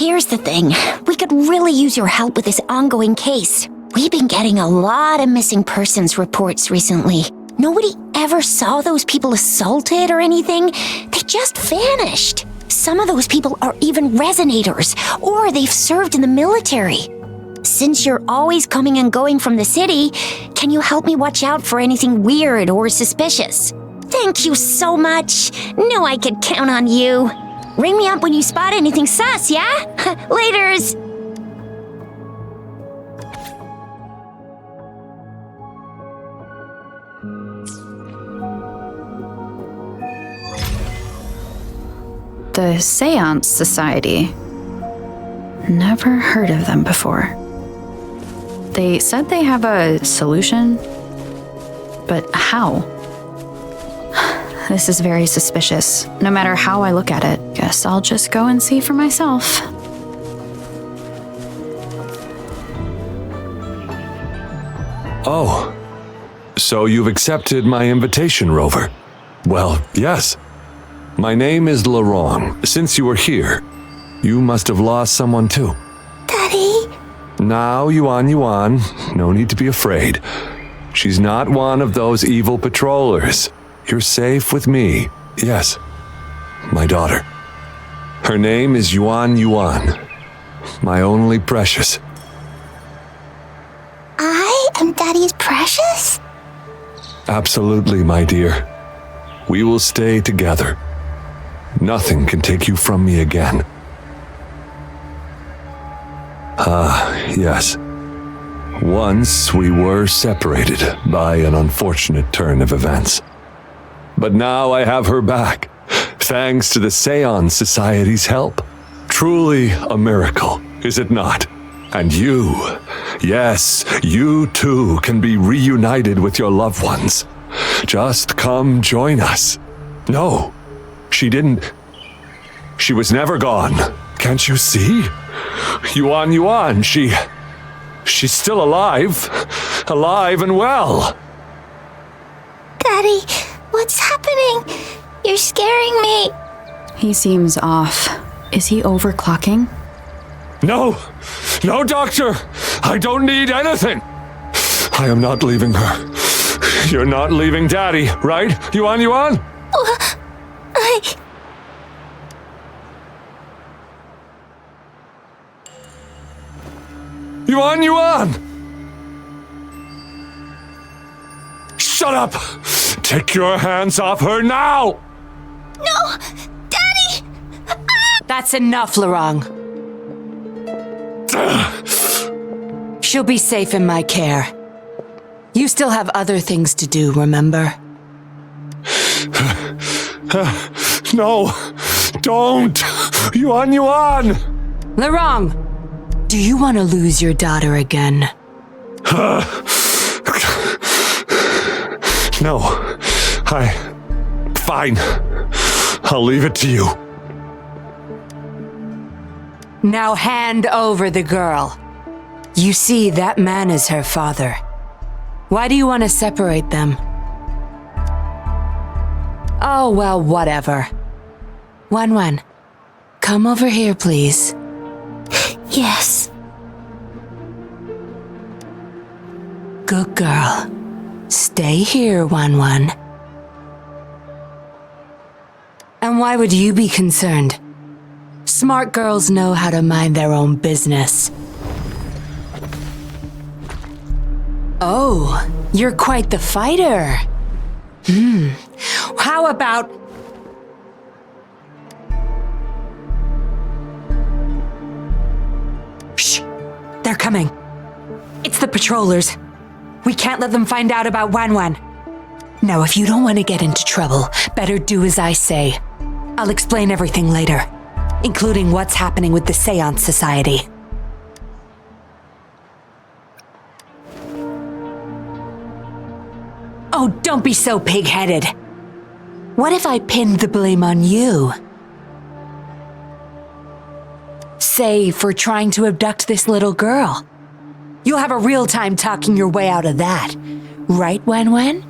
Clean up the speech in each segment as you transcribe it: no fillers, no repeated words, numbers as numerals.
Here's the thing. We could really use your help with this ongoing case. We've been getting a lot of missing persons reports recently. Nobody ever saw those people assaulted or anything. They just vanished. Some of those people are even resonators, or they've served in the military. Since you're always coming and going from the city, can you help me watch out for anything weird or suspicious? Thank you so much. Knew I could count on you. Ring me up when you spot anything sus, yeah? Laters! The Seance Society. Never heard of them before. They said they have a solution, but how? This is very suspicious. No matter how I look at it, guess I'll just go and see for myself. Oh, so you've accepted my invitation, Rover? Well, yes. My name is Laurent. Since you were here, you must have lost someone too. Daddy? Now, yuanyuan, no need to be afraid. She's not one of those evil patrollers. You're safe with me. Yes, my daughter. Her name is yuanyuan, my only precious. I am Daddy's precious? Absolutely, my dear. We will stay together. Nothing can take you from me again. Ah, yes. Once we were separated by an unfortunate turn of events. But now I have her back, thanks to the Seance Society's help. Truly a miracle, is it not? And you, yes, you too can be reunited with your loved ones. Just come join us. No, she didn't. She was never gone. Can't you see? Yuanyuan, she's still alive. Alive and well. Daddy, what's happening? You're scaring me. He seems off. Is he overclocking? No, no, Doctor. I don't need anything. I am not leaving her. You're not leaving Daddy, right, Yuanyuan? Yuanyuan! Shut up! Take your hands off her now! No! Daddy! That's enough, Laurent. She'll be safe in my care. You still have other things to do, remember? No! Don't! Yuanyuan! Laurent! Do you want to lose your daughter again? No. Fine. I'll leave it to you. Now hand over the girl. You see, that man is her father. Why do you want to separate them? Oh, well, whatever. Yuanyuan, come over here, please. Yes. Good girl. Stay here, Yuanyuan. And why would you be concerned? Smart girls know how to mind their own business. Oh, you're quite the fighter. How about... Shh! They're coming. It's the patrollers. We can't let them find out about Yuanyuan. Now, if you don't want to get into trouble, better do as I say. I'll explain everything later, including what's happening with the Seance Society. Oh, don't be so pig-headed. What if I pinned the blame on you? Say, for trying to abduct this little girl. You'll have a real time talking your way out of that. Right, Yuanyuan?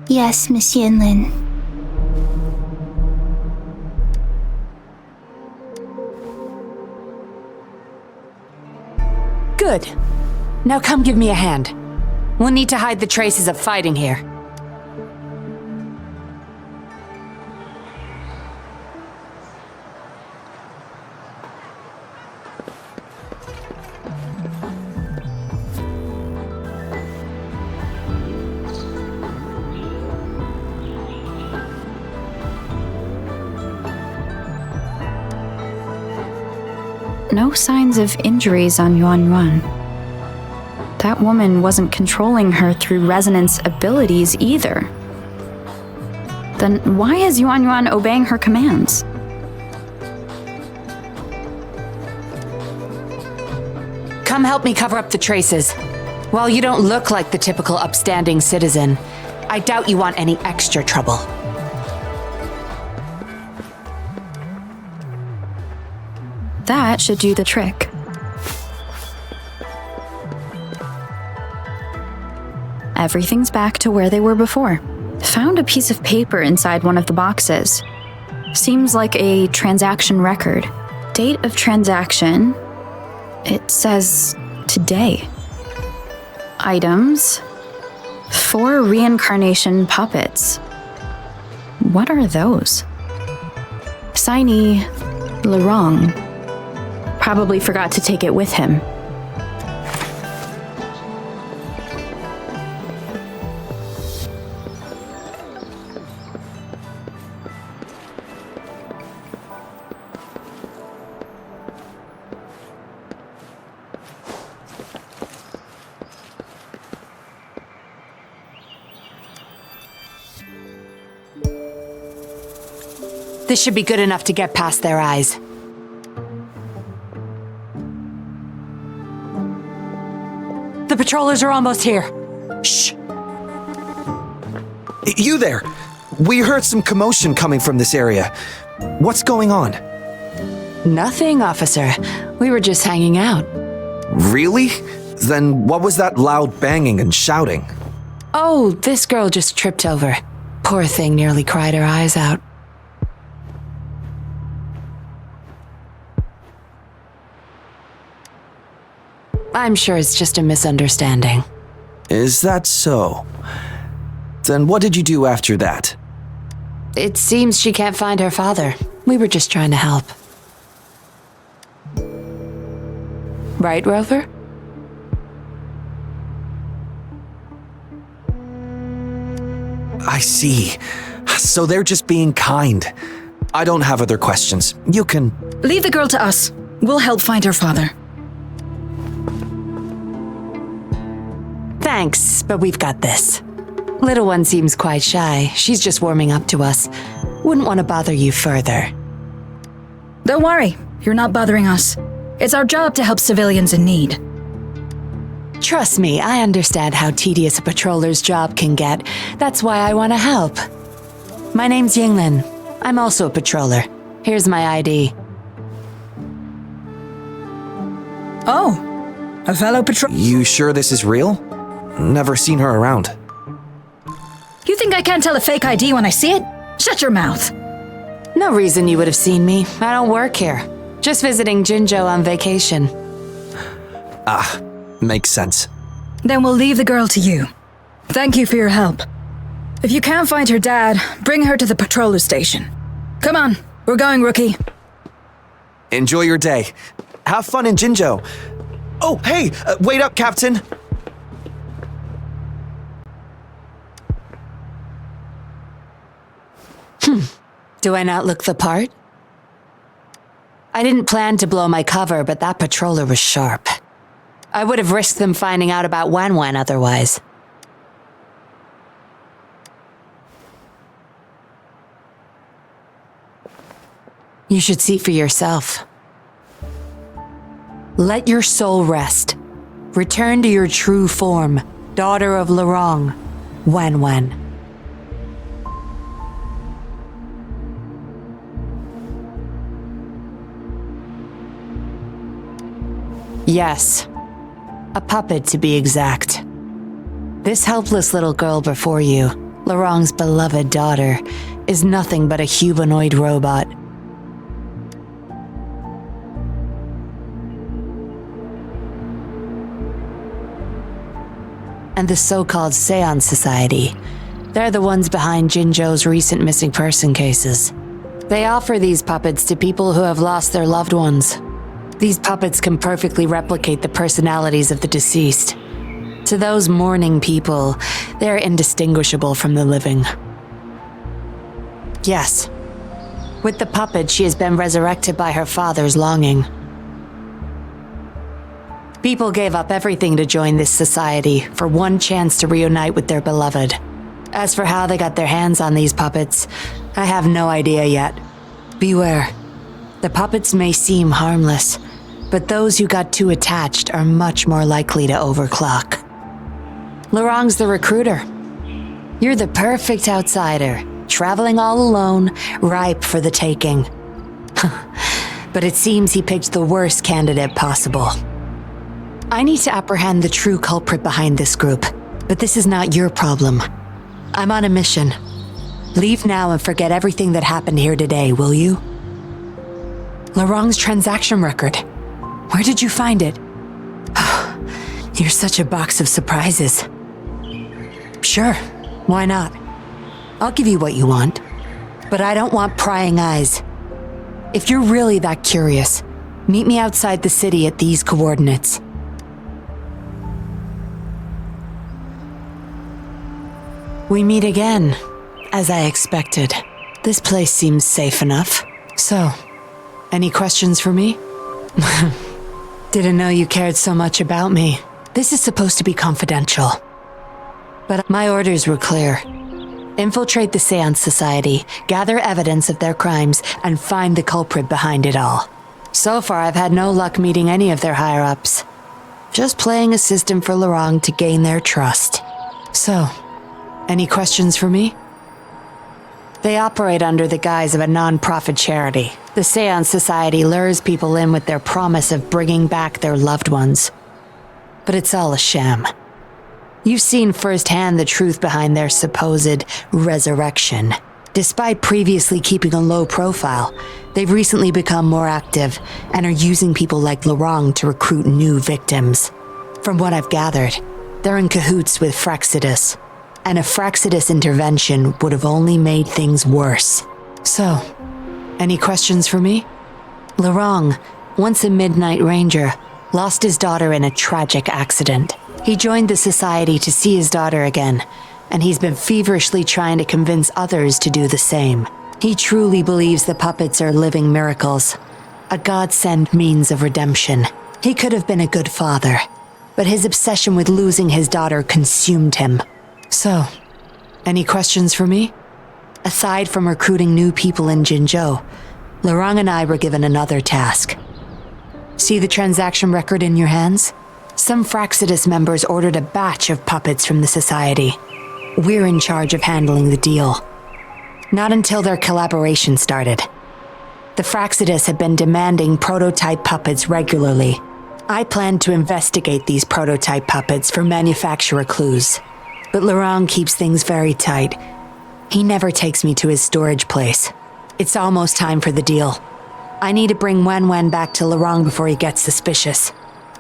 Yes, Miss Yinlin. Good. Now come give me a hand. We'll need to hide the traces of fighting here. No signs of injuries on Yuanyuan. That woman wasn't controlling her through resonance abilities either. Then why is Yuanyuan obeying her commands? Come help me cover up the traces. While you don't look like the typical upstanding citizen, I doubt you want any extra trouble. That should do the trick. Everything's back to where they were before. Found a piece of paper inside one of the boxes. Seems like a transaction record. Date of transaction. It says today. Items. 4 reincarnation puppets. What are those? Signee Lorong. Probably forgot to take it with him. This should be good enough to get past their eyes. The patrollers are almost here. Shh! You there! We heard some commotion coming from this area. What's going on? Nothing, officer. We were just hanging out. Really? Then what was that loud banging and shouting? Oh, this girl just tripped over. Poor thing nearly cried her eyes out. I'm sure it's just a misunderstanding. Is that so? Then what did you do after that? It seems she can't find her father. We were just trying to help. Right, Rover? I see. So they're just being kind. I don't have other questions. You can... Leave the girl to us. We'll help find her father. Thanks, but we've got this. Little one seems quite shy. She's just warming up to us. Wouldn't want to bother you further. Don't worry. You're not bothering us. It's our job to help civilians in need. Trust me, I understand how tedious a patroller's job can get. That's why I want to help. My name's Yinlin. I'm also a patroller. Here's my ID. Oh, a fellow patrol... You sure this is real? Never seen her around. You think I can't tell a fake ID when I see it? Shut your mouth. No reason you would have seen me. I don't work here. Just visiting Jinzhou on vacation. Ah, makes sense. Then we'll leave the girl to you. Thank you for your help. If you can't find her dad, bring her to the patroller station. Come on, we're going, rookie. Enjoy your day. Have fun in Jinzhou. Oh, hey, wait up, Captain. Do I not look the part? I didn't plan to blow my cover, but that patroller was sharp. I would have risked them finding out about Yuanyuan otherwise. You should see for yourself. Let your soul rest. Return to your true form, daughter of Lorong, Yuanyuan. Yes, a puppet to be exact. This helpless little girl before you, Lorong's beloved daughter, is nothing but a humanoid robot. and the so-called Seance Society. They're the ones behind Jinzhou's recent missing person cases. They offer these puppets to people who have lost their loved ones. These puppets can perfectly replicate the personalities of the deceased. To those mourning people, they're indistinguishable from the living. Yes. With the puppet, she has been resurrected by her father's longing. People gave up everything to join this society for one chance to reunite with their beloved. As for how they got their hands on these puppets, I have no idea yet. Beware. The puppets may seem harmless, but those who got too attached are much more likely to overclock. Lorang's the recruiter. You're the perfect outsider, traveling all alone, ripe for the taking. But it seems he picked the worst candidate possible. I need to apprehend the true culprit behind this group, but this is not your problem. I'm on a mission. Leave now and forget everything that happened here today, will you? Lorang's transaction record. Where did you find it? You're such a box of surprises. Sure, why not? I'll give you what you want, but I don't want prying eyes. If you're really that curious, meet me outside the city at these coordinates. We meet again, as I expected. This place seems safe enough. So, any questions for me? Didn't know you cared so much about me. This is supposed to be confidential. But my orders were clear. Infiltrate the Seance Society, gather evidence of their crimes, and find the culprit behind it all. So far, I've had no luck meeting any of their higher-ups. Just playing a system for Lorang to gain their trust. So, any questions for me? They operate under the guise of a non-profit charity. The Seance Society lures people in with their promise of bringing back their loved ones. But it's all a sham. You've seen firsthand the truth behind their supposed resurrection. Despite previously keeping a low profile, they've recently become more active and are using people like Lorang to recruit new victims. From what I've gathered, they're in cahoots with Frexidus, and a Frexidus intervention would have only made things worse. So, any questions for me? Lorang, once a Midnight Ranger, lost his daughter in a tragic accident. He joined the society to see his daughter again, and he's been feverishly trying to convince others to do the same. He truly believes the puppets are living miracles, a godsend means of redemption. He could have been a good father, but his obsession with losing his daughter consumed him. So, any questions for me? Aside from recruiting new people in Jinzhou, Lorang and I were given another task. See the transaction record in your hands? Some Frexidus members ordered a batch of puppets from the society. We're in charge of handling the deal. Not until their collaboration started. The Frexidus had been demanding prototype puppets regularly. I planned to investigate these prototype puppets for manufacturer clues. But Lorang keeps things very tight. He never takes me to his storage place. It's almost time for the deal. I need to bring Yuanyuan back to Lorang before he gets suspicious.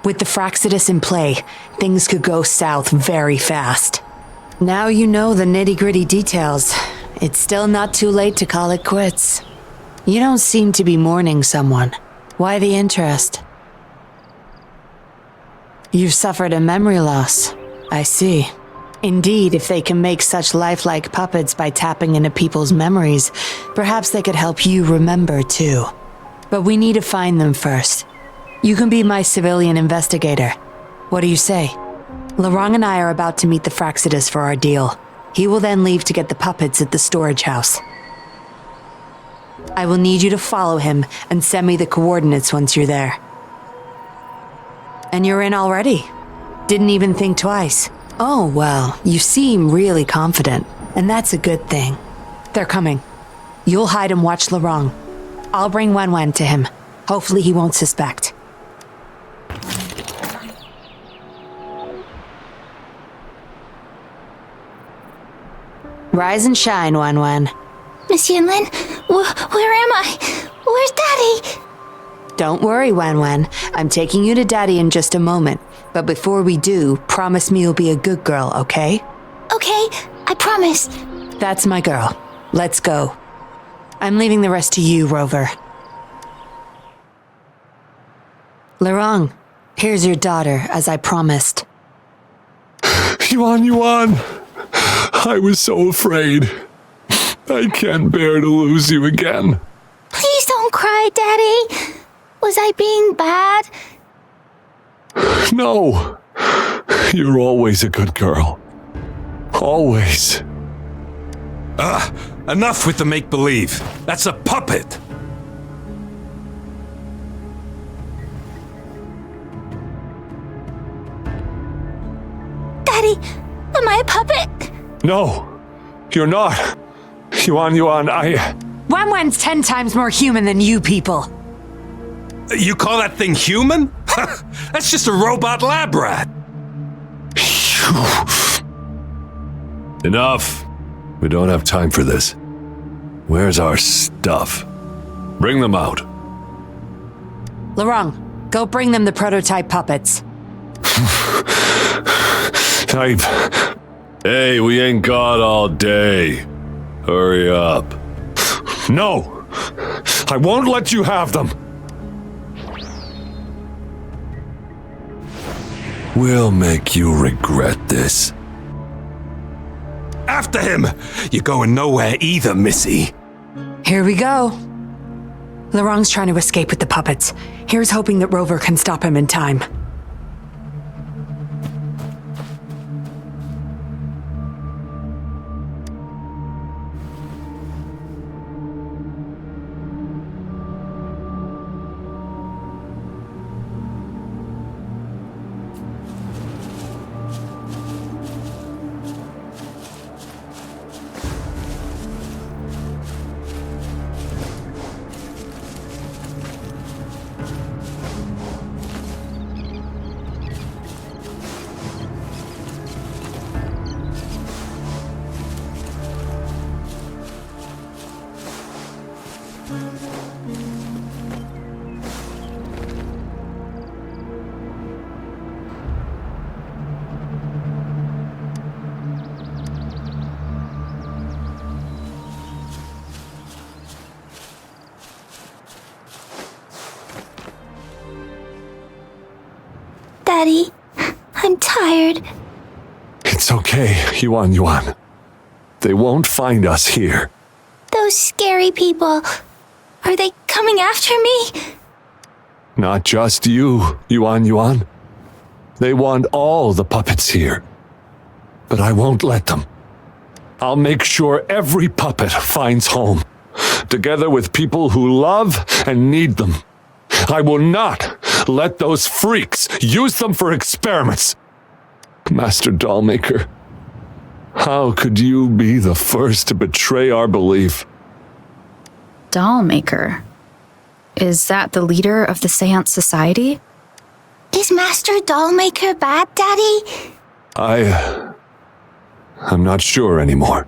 With the Frexidus in play, things could go south very fast. Now you know the nitty-gritty details. It's still not too late to call it quits. You don't seem to be mourning someone. Why the interest? You've suffered a memory loss. I see. Indeed, if they can make such lifelike puppets by tapping into people's memories, perhaps they could help you remember too. But we need to find them first. You can be my civilian investigator. What do you say? Lorang and I are about to meet the Frexidus for our deal. He will then leave to get the puppets at the storage house. I will need you to follow him and send me the coordinates once you're there. And you're in already? Didn't even think twice. Oh, well, you seem really confident, and that's a good thing. They're coming. You'll hide and watch Lorang. I'll bring Yuanyuan to him. Hopefully he won't suspect. Rise and shine, Yuanyuan. Miss Yinlin, where am I? Where's Daddy? Don't worry, Yuanyuan. I'm taking you to Daddy in just a moment. But before we do, promise me you'll be a good girl, okay? Okay, I promise. That's my girl. Let's go. I'm leaving the rest to you, Rover. Lorong, here's your daughter, as I promised. Yuanyuan! I was so afraid. I can't bear to lose you again. Please don't cry, Daddy. Was I being bad? No. You're always a good girl. Always. Enough with the make-believe. That's a puppet. Daddy, am I a puppet? No, you're not. Yuanyuan, Wanwan's 10 times more human than you people. You call that thing human? That's just a robot lab rat. Enough. We don't have time for this. Where's our stuff? Bring them out. Lorong, go bring them the prototype puppets. Hey, we ain't got all day. Hurry up. No! I won't let you have them! We'll make you regret this. After him! You're going nowhere either, Missy. Here we go. Lorong's trying to escape with the puppets. Here's hoping that Rover can stop him in time. Daddy, I'm tired. It's okay, Yuanyuan. They won't find us here. Those scary people, are they coming after me? Not just you, Yuanyuan. They want all the puppets here. But I won't let them. I'll make sure every puppet finds home, together with people who love and need them. I will not let those freaks use them for experiments. Master Dollmaker, how could you be the first to betray our belief? Dollmaker? Is that the leader of the Seance Society? Is Master Dollmaker bad, Daddy? I'm not sure anymore.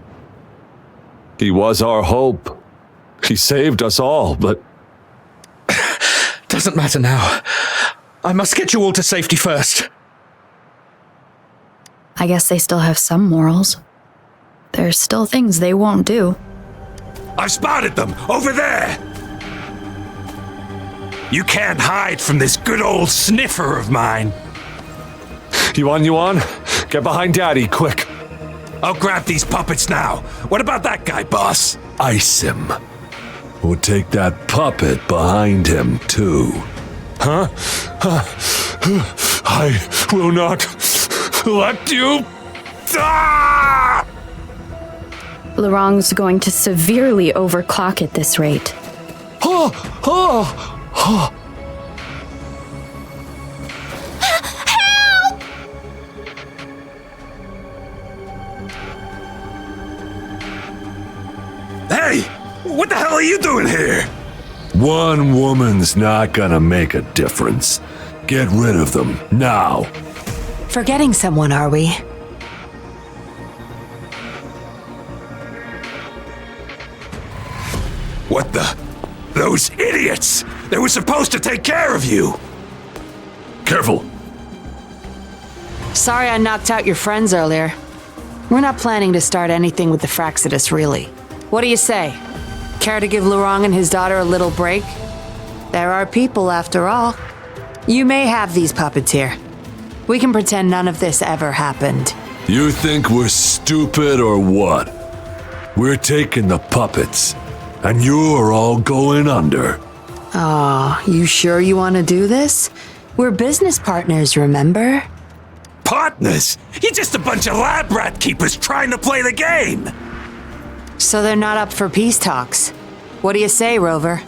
He was our hope. He saved us all, but... Doesn't matter now. I must get you all to safety first. I guess they still have some morals. There's still things they won't do. I've spotted them! Over there! You can't hide from this good old sniffer of mine. Yuanyuan, get behind Daddy, quick. I'll grab these puppets now. What about that guy, boss? Ice him. We'll take that puppet behind him, too. Huh? I will not let you... Ah! Lorong's going to severely overclock at this rate. Hey! What the hell are you doing here? One woman's not gonna make a difference. Get rid of them, now. Forgetting someone, are we? What the? Those idiots! They were supposed to take care of you! Careful. Sorry I knocked out your friends earlier. We're not planning to start anything with the Fraxidus, really. What do you say? Care to give Lurong and his daughter a little break? There are people, after all. You may have these puppets here. We can pretend none of this ever happened. You think we're stupid or what? We're taking the puppets, and you're all going under. Aw, you sure you want to do this? We're business partners, remember? Partners? You're just a bunch of lab rat keepers trying to play the game! So they're not up for peace talks. What do you say, Rover?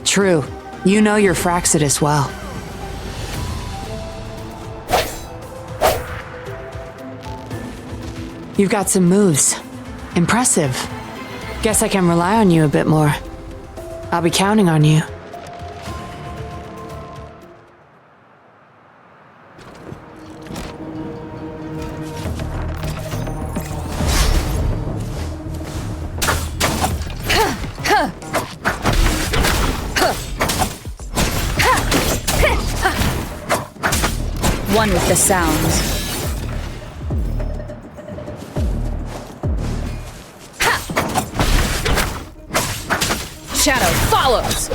True. You know your Fraxidus well. You've got some moves. Impressive. Guess I can rely on you a bit more. I'll be counting on you. One with the sounds. Shadow follows.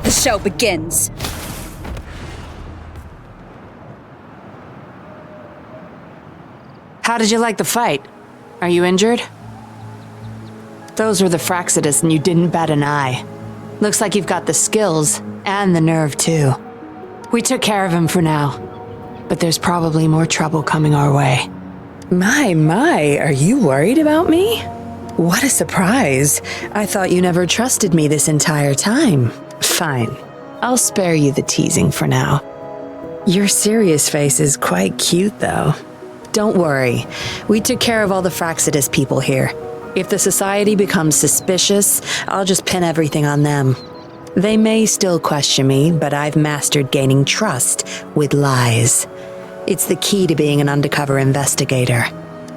The show begins. How did you like the fight? Are you injured? Those were the Fraxidus and you didn't bat an eye. Looks like you've got the skills and the nerve too. We took care of him for now, but there's probably more trouble coming our way. My, are you worried about me? What a surprise. I thought you never trusted me this entire time. Fine, I'll spare you the teasing for now. Your serious face is quite cute, though. Don't worry, we took care of all the Fraxidus people here. If the Society becomes suspicious, I'll just pin everything on them. They may still question me, but I've mastered gaining trust with lies. It's the key to being an undercover investigator.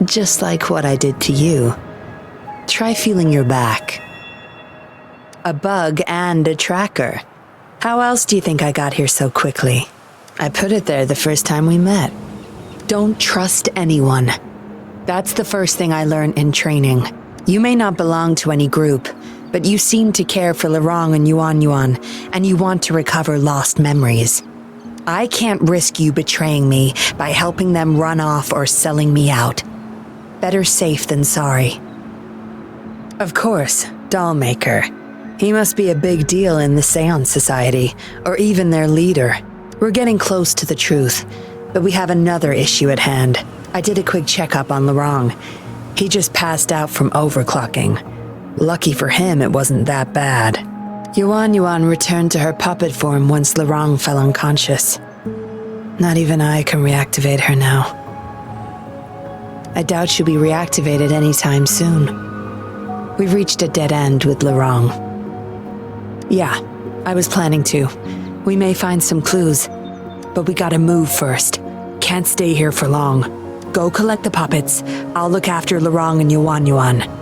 Just like what I did to you. Try feeling your back. A bug and a tracker. How else do you think I got here so quickly? I put it there the first time we met. Don't trust anyone. That's the first thing I learned in training. You may not belong to any group, but you seem to care for Lurong and yuanyuan, and you want to recover lost memories. I can't risk you betraying me by helping them run off or selling me out. Better safe than sorry. Of course, Dollmaker. He must be a big deal in the Seance Society, or even their leader. We're getting close to the truth, but we have another issue at hand. I did a quick checkup on Lurong. He just passed out from overclocking. Lucky for him, it wasn't that bad. Yuanyuan returned to her puppet form once Lurong fell unconscious. Not even I can reactivate her now. I doubt she'll be reactivated anytime soon. We've reached a dead end with Lurong. Yeah, I was planning to. We may find some clues, but we gotta move first. Can't stay here for long. Go collect the puppets. I'll look after Lurong and yuanyuan.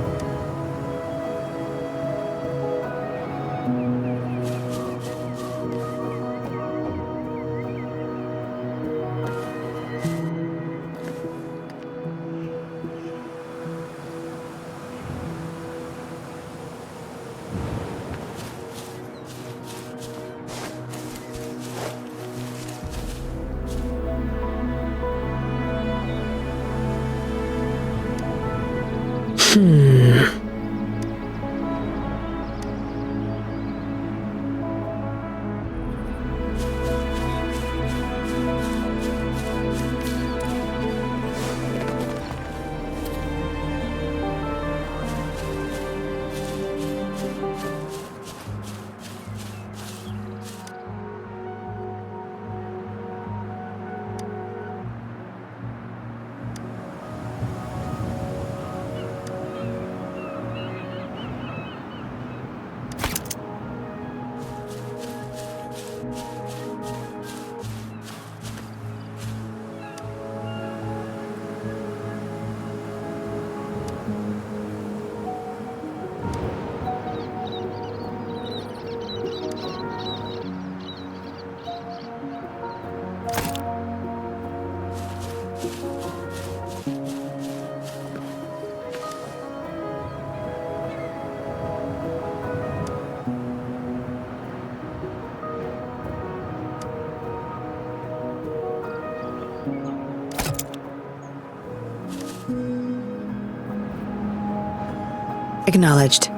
Acknowledged.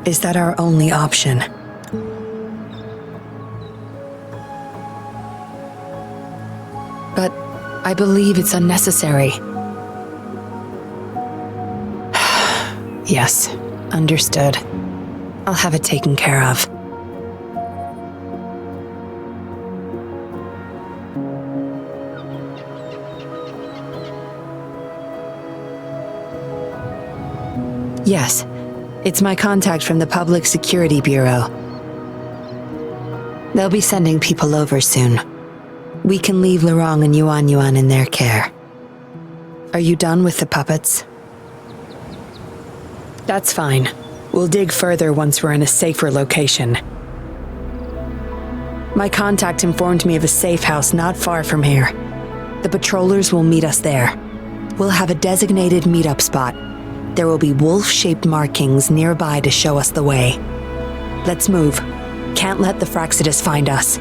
Is that our only option? But I believe it's unnecessary. Yes, understood. I'll have it taken care of. Yes, it's my contact from the Public Security Bureau. They'll be sending people over soon. We can leave Lorong and Yuanyuan in their care. Are you done with the puppets? That's fine. We'll dig further once we're in a safer location. My contact informed me of a safe house not far from here. The patrollers will meet us there. We'll have a designated meetup spot. There will be wolf-shaped markings nearby to show us the way. Let's move. Can't let the Fraxidus find us.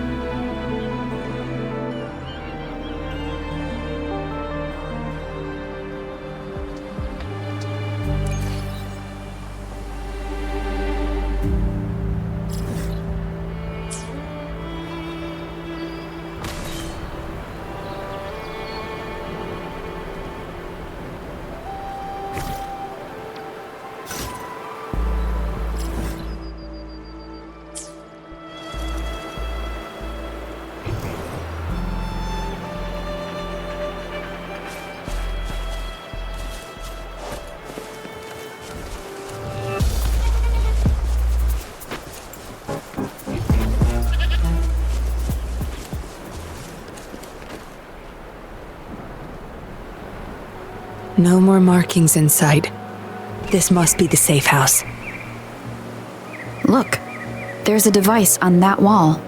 No more markings in sight. This must be the safe house. Look, there's a device on that wall.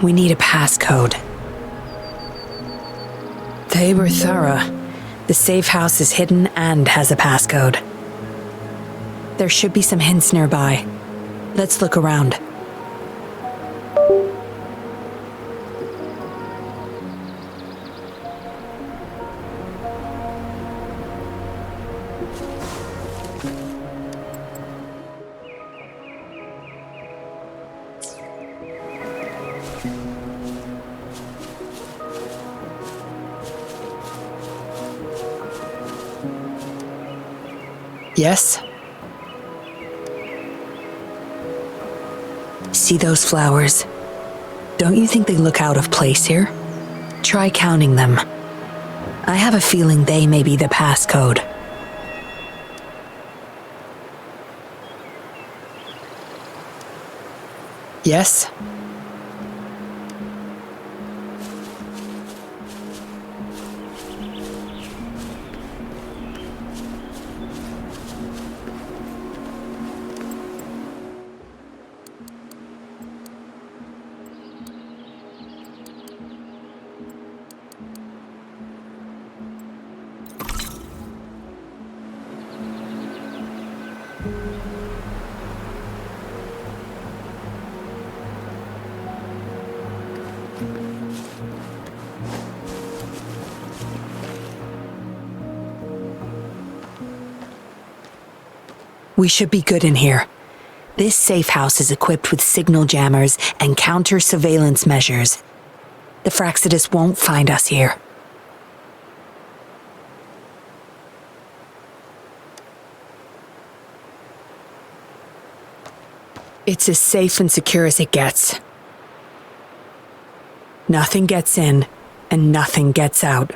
We need a passcode. They were thorough. The safe house is hidden and has a passcode. There should be some hints nearby. Let's look around. Yes? See those flowers? Don't you think they look out of place here? Try counting them. I have a feeling they may be the passcode. Yes? We should be good in here. This safe house is equipped with signal jammers and counter-surveillance measures. The Fraxidus won't find us here. It's as safe and secure as it gets. Nothing gets in, and nothing gets out.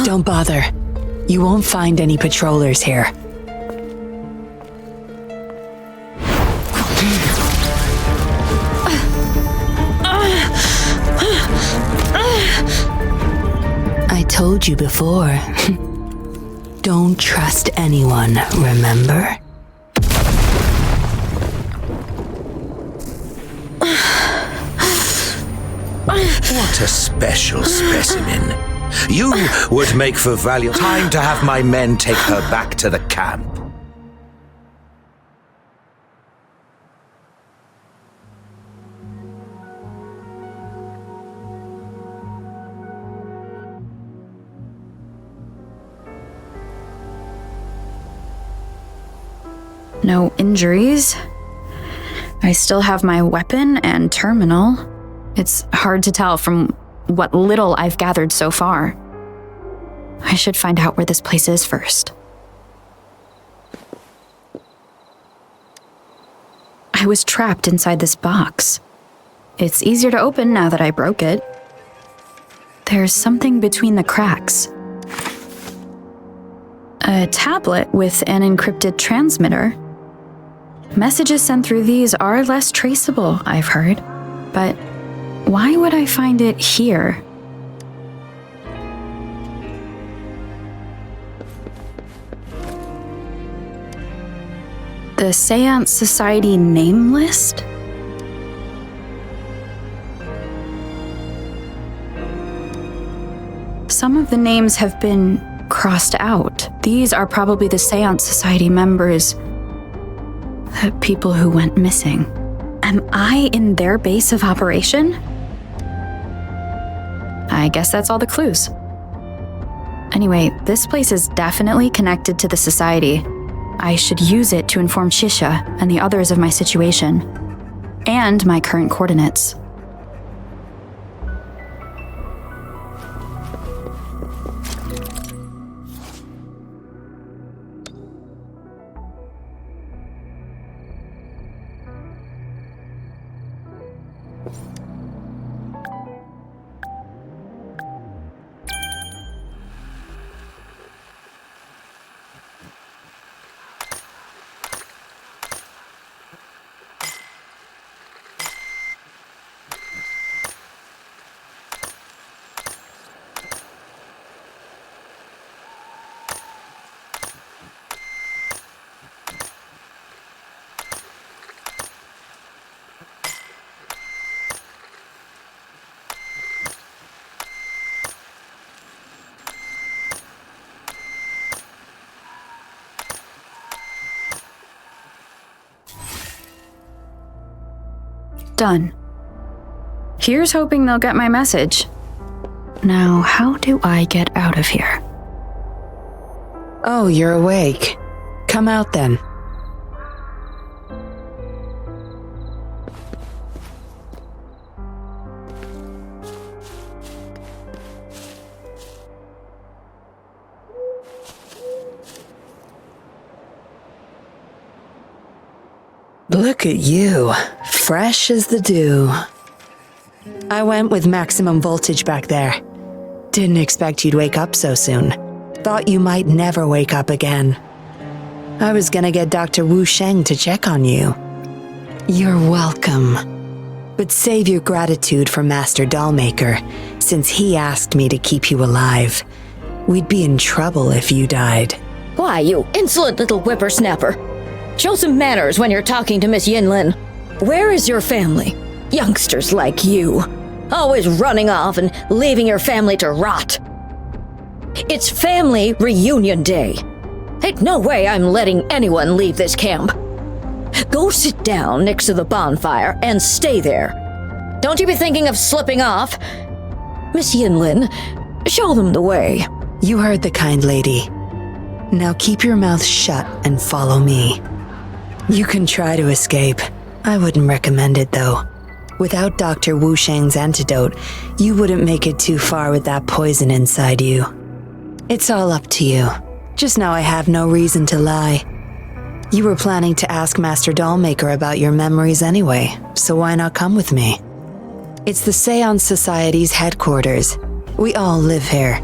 Don't bother. You won't find any patrollers here. I told you before. Don't trust anyone, remember? What a special specimen. You would make for valuable. Time to have my men take her back to the camp. No injuries. I still have my weapon and terminal. It's hard to tell from what little I've gathered so far. I should find out where this place is first. I was trapped inside this box. It's easier to open now that I broke it. There's something between the cracks. A tablet with an encrypted transmitter. Messages sent through these are less traceable, I've heard. But why would I find it here? The Seance Society name list? Some of the names have been crossed out. These are probably the Seance Society members. The people who went missing. Am I in their base of operation? I guess that's all the clues. Anyway, this place is definitely connected to the Society. I should use it to inform Shisha and the others of my situation, and my current coordinates. Done. Here's hoping they'll get my message. Now, how do I get out of here? Oh, you're awake. Come out then. Look at you, fresh as the dew. I went with maximum voltage back there. Didn't expect you'd wake up so soon. Thought you might never wake up again. I was gonna get Dr. Wu Sheng to check on you. You're welcome. But save your gratitude for Master Dollmaker, since he asked me to keep you alive. We'd be in trouble if you died. Why, you insolent little whippersnapper. Show some manners when you're talking to Miss Yinlin. Where is your family? Youngsters like you. Always running off and leaving your family to rot. It's family reunion day. Ain't no way I'm letting anyone leave this camp. Go sit down next to the bonfire and stay there. Don't you be thinking of slipping off. Miss Yinlin, show them the way. You heard the kind lady. Now keep your mouth shut and follow me. You can try to escape. I wouldn't recommend it though. Without Dr. Wu Sheng's antidote, you wouldn't make it too far with that poison inside you. It's all up to you. Just know I have no reason to lie. You were planning to ask Master Dollmaker about your memories anyway, so why not come with me? It's the Seance Society's headquarters. We all live here.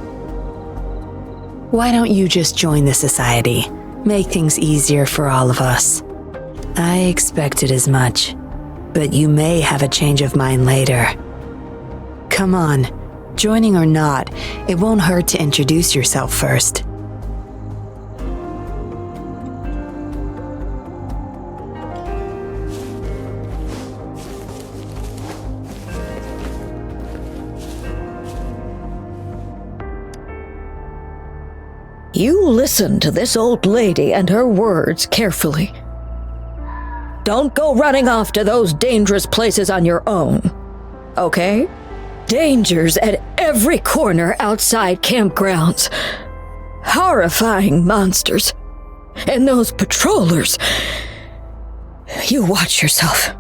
Why don't you just join the Society? Make things easier for all of us. I expected as much, but you may have a change of mind later. Come on, joining or not, it won't hurt to introduce yourself first. You listen to this old lady and her words carefully. Don't go running off to those dangerous places on your own, okay? Dangers at every corner outside campgrounds. Horrifying monsters. And those patrollers, You watch yourself.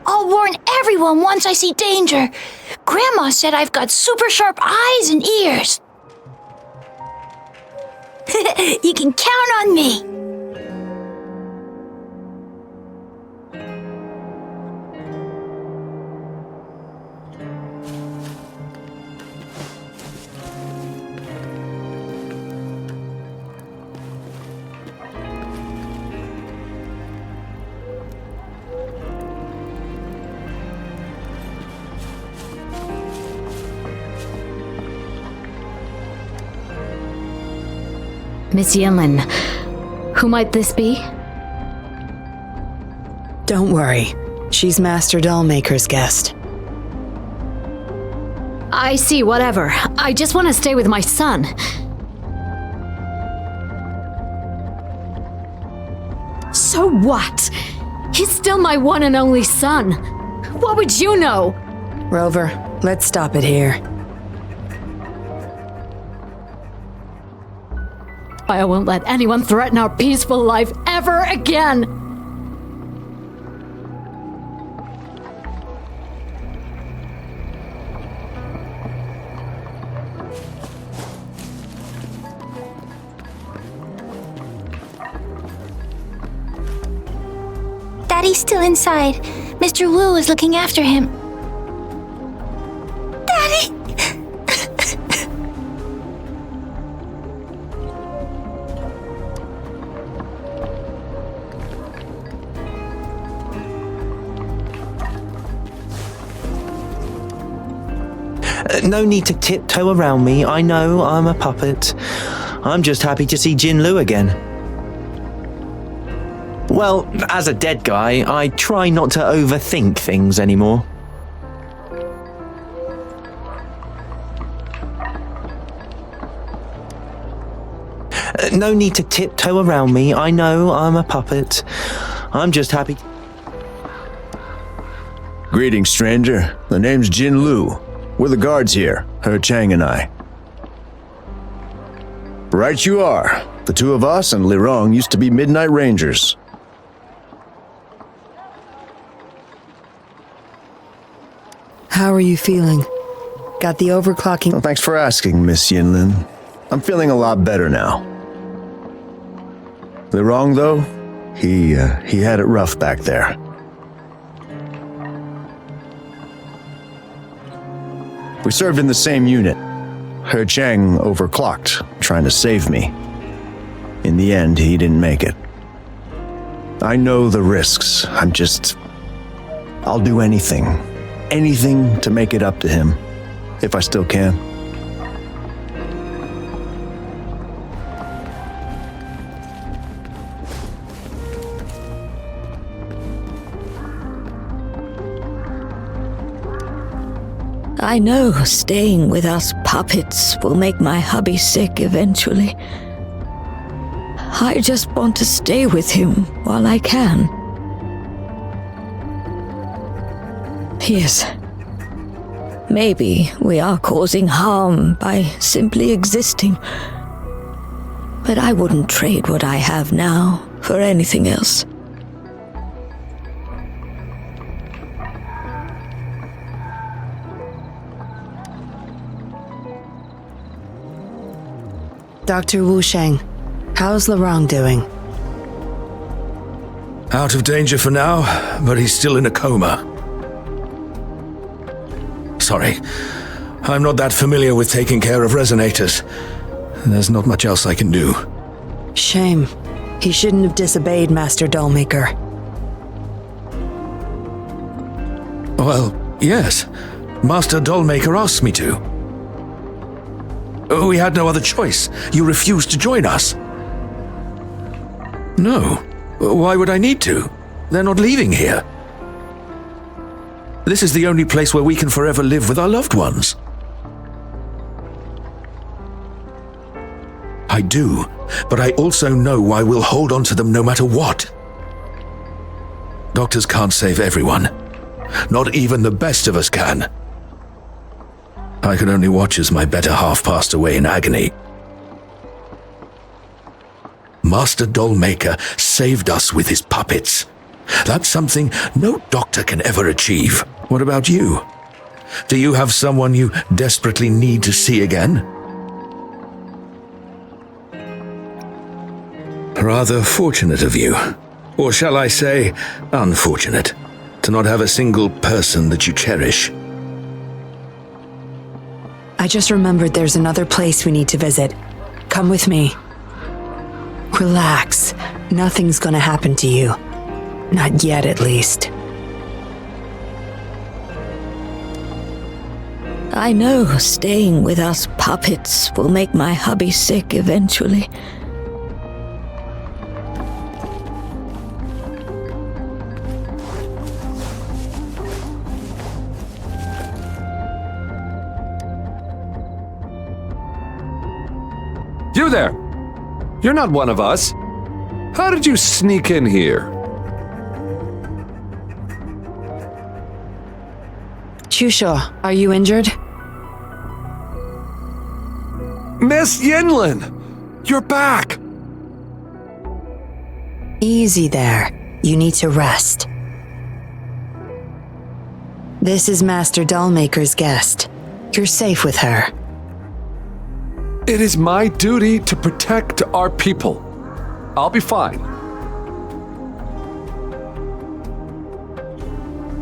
I'll warn everyone once I see danger. Grandma said I've got super sharp eyes and ears. You can count on me. Miss Yinlin, who might this be? Don't worry. She's Master Dollmaker's guest. I see, whatever. I just want to stay with my son. So what? He's still my one and only son. What would you know? Rover, let's stop it here. I won't let anyone threaten our peaceful life ever again! Daddy's still inside. Mr. Wu is looking after him. Daddy! No need to tiptoe around me. I know I'm a puppet. I'm just happy to see Jinlu again. Well, as a dead guy, I try not to overthink things anymore. No need to tiptoe around me. I know I'm a puppet. I'm just happy. Greetings, stranger. The name's Jin Lu. We're the guards here, He Chang and I. Right you are. The two of us and Lirong used to be Midnight Rangers. How are you feeling? Got the overclocking? Well, thanks for asking, Miss Yinlin. I'm feeling a lot better now. Lirong, though, he had it rough back there. We served in the same unit. He Chang overclocked, trying to save me. In the end, he didn't make it. I know the risks. I'll do anything. Anything to make it up to him, if I still can. I know staying with us puppets will make my hubby sick eventually. I just want to stay with him while I can. Yes. Maybe we are causing harm by simply existing. But I wouldn't trade what I have now for anything else. Dr. Wu Sheng, how's Lirong doing? Out of danger for now, but he's still in a coma. Sorry, I'm not that familiar with taking care of resonators. There's not much else I can do. Shame. He shouldn't have disobeyed Master Dollmaker. Well, yes. Master Dollmaker asked me to. We had no other choice. You refused to join us. No. Why would I need to? They're not leaving here. This is the only place where we can forever live with our loved ones. I do, but I also know I will hold on to them no matter what. Doctors can't save everyone. Not even the best of us can. I could only watch as my better half passed away in agony. Master Dollmaker saved us with his puppets. That's something no doctor can ever achieve. What about you? Do you have someone you desperately need to see again? Rather fortunate of you, or shall I say, unfortunate, to not have a single person that you cherish. I just remembered there's another place we need to visit. Come with me. Relax. Nothing's gonna happen to you. Not yet, at least. I know staying with us puppets will make my hubby sick eventually. You there! You're not one of us. How did you sneak in here? Chusho, are you injured? Miss Yinlin! You're back! Easy there. You need to rest. This is Master Dollmaker's guest. You're safe with her. It is my duty to protect our people. I'll be fine.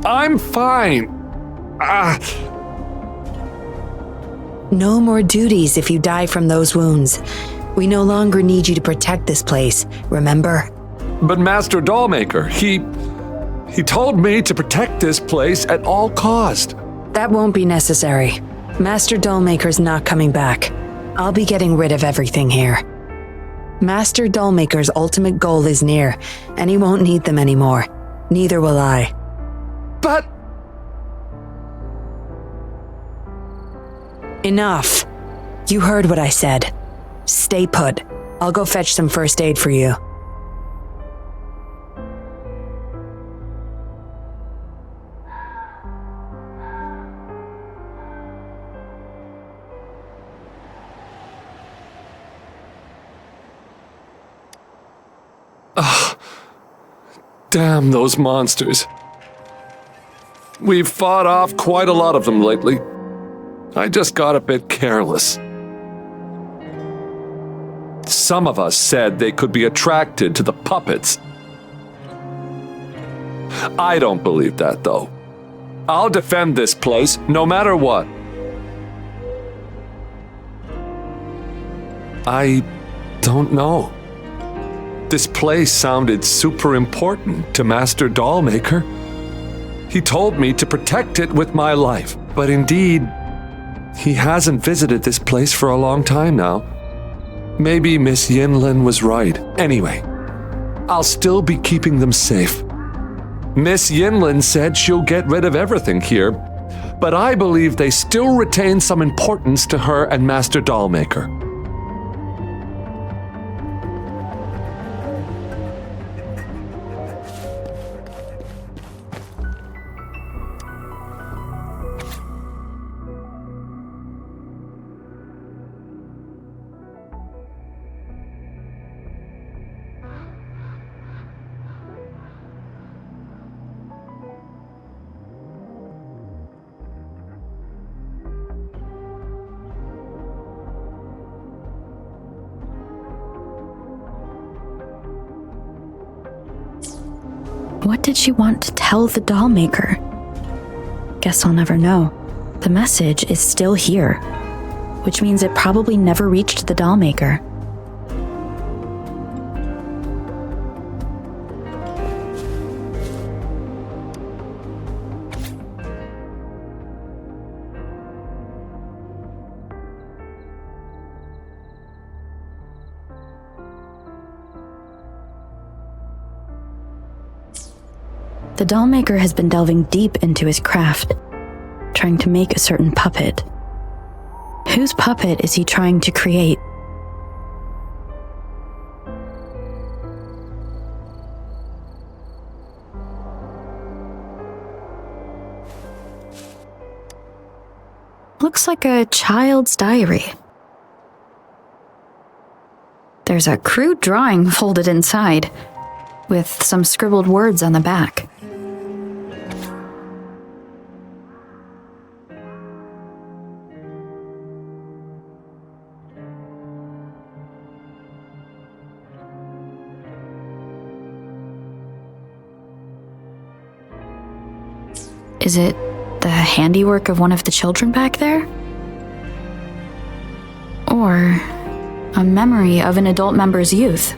I'm fine. No more duties if you die from those wounds. We no longer need you to protect this place, remember? But Master Dollmaker, he told me to protect this place at all cost. That won't be necessary. Master Dollmaker's not coming back. I'll be getting rid of everything here. Master Dollmaker's ultimate goal is near, and he won't need them anymore. Neither will I. But... Enough. You heard what I said. Stay put. I'll go fetch some first aid for you. Damn those monsters. We've fought off quite a lot of them lately. I just got a bit careless. Some of us said they could be attracted to the puppets. I don't believe that, though. I'll defend this place no matter what. I don't know. This place sounded super important to Master Dollmaker. He told me to protect it with my life, but indeed, he hasn't visited this place for a long time now. Maybe Miss Yinlin was right. Anyway, I'll still be keeping them safe. Miss Yinlin said she'll get rid of everything here, but I believe they still retain some importance to her and Master Dollmaker. What did she want to tell the Dollmaker? Guess I'll never know. The message is still here, which means it probably never reached the Dollmaker. The Dollmaker has been delving deep into his craft, trying to make a certain puppet. Whose puppet is he trying to create? Looks like a child's diary. There's a crude drawing folded inside, with some scribbled words on the back. Is it the handiwork of one of the children back there? Or a memory of an adult member's youth?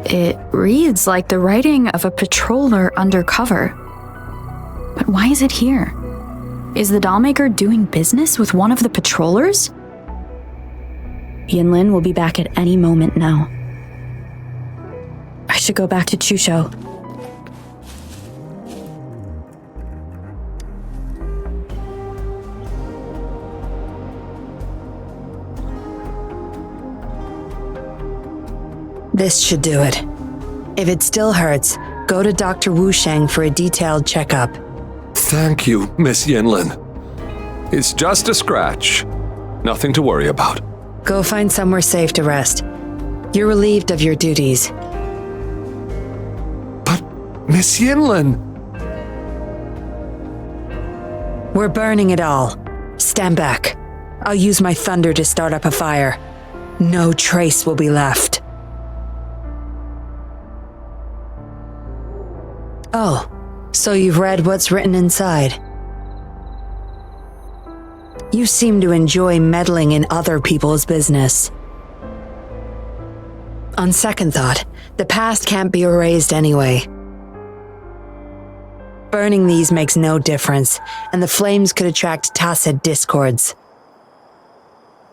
It reads like the writing of a patroller undercover. But why is it here? Is the Dollmaker doing business with one of the patrollers? Yinlin will be back at any moment now. I should go back to Chusho. This should do it. If it still hurts, go to Dr. Wu Sheng for a detailed checkup. Thank you, Miss Yinlin. It's just a scratch. Nothing to worry about. Go find somewhere safe to rest. You're relieved of your duties. But, Miss Yinlin... We're burning it all. Stand back. I'll use my thunder to start up a fire. No trace will be left. Oh, so you've read what's written inside. You seem to enjoy meddling in other people's business. On second thought, the past can't be erased anyway. Burning these makes no difference, and the flames could attract tacit discords.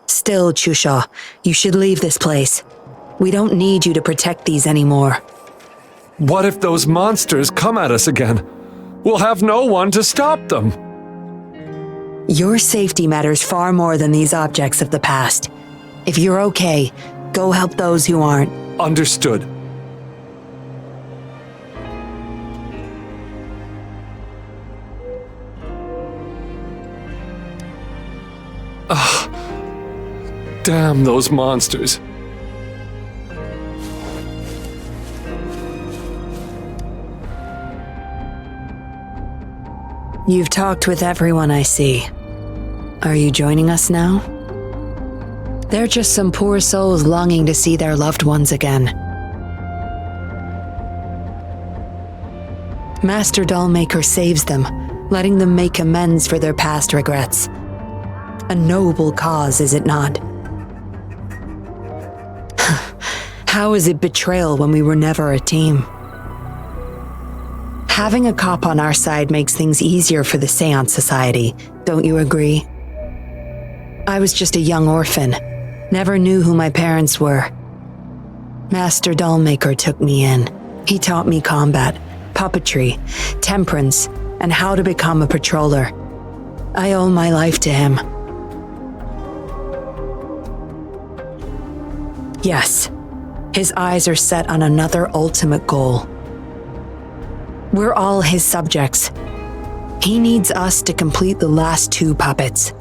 Still, Chusho, you should leave this place. We don't need you to protect these anymore. What if those monsters come at us again? We'll have no one to stop them. Your safety matters far more than these objects of the past. If you're okay, go help those who aren't. Understood. Damn those monsters. You've talked with everyone I see. Are you joining us now? They're just some poor souls longing to see their loved ones again. Master Dollmaker saves them, letting them make amends for their past regrets. A noble cause, is it not? How is it betrayal when we were never a team? Having a cop on our side makes things easier for the Seance Society, don't you agree? I was just a young orphan, never knew who my parents were. Master Dollmaker took me in. He taught me combat, puppetry, temperance, and how to become a patroller. I owe my life to him. Yes, his eyes are set on another ultimate goal. We're all his subjects. He needs us to complete the last 2 puppets.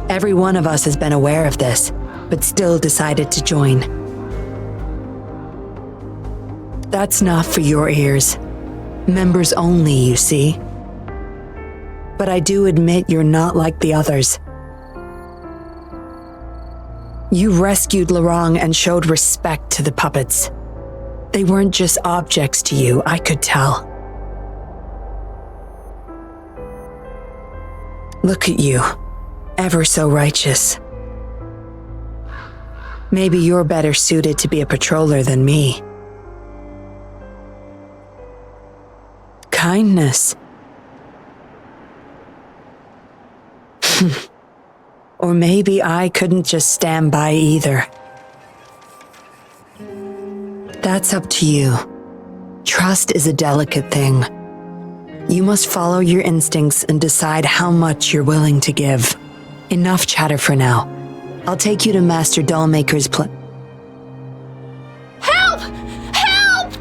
Every one of us has been aware of this, but still decided to join. That's not for your ears. Members only, you see. But I do admit you're not like the others. You rescued Lorong and showed respect to the puppets. They weren't just objects to you, I could tell. Look at you, ever so righteous. Maybe you're better suited to be a patroller than me. Kindness. Or maybe I couldn't just stand by either. That's up to you. Trust is a delicate thing. You must follow your instincts and decide how much you're willing to give. Enough chatter for now. I'll take you to Master Dollmaker's Help! Help!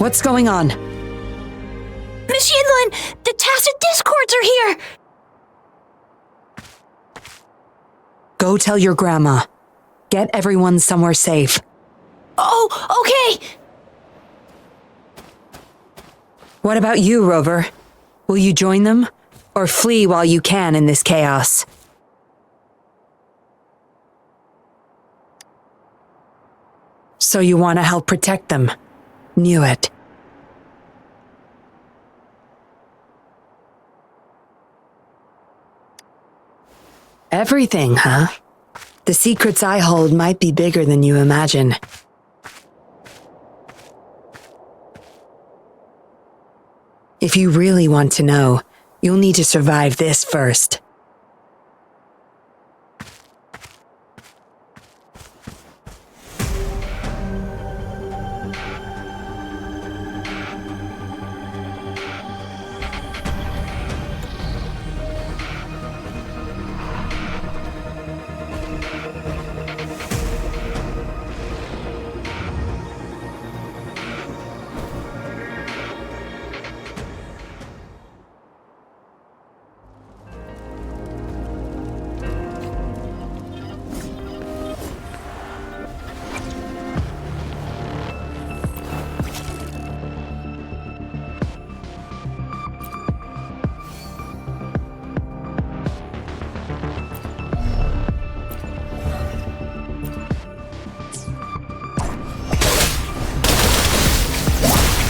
What's going on? Miss Yinlin, the Tacit Discords are here! Go tell your grandma. Get everyone somewhere safe. Oh, okay! What about you, Rover? Will you join them? Or flee while you can in this chaos? So you want to help protect them? Knew it. Everything, huh? The secrets I hold might be bigger than you imagine. If you really want to know, you'll need to survive this first.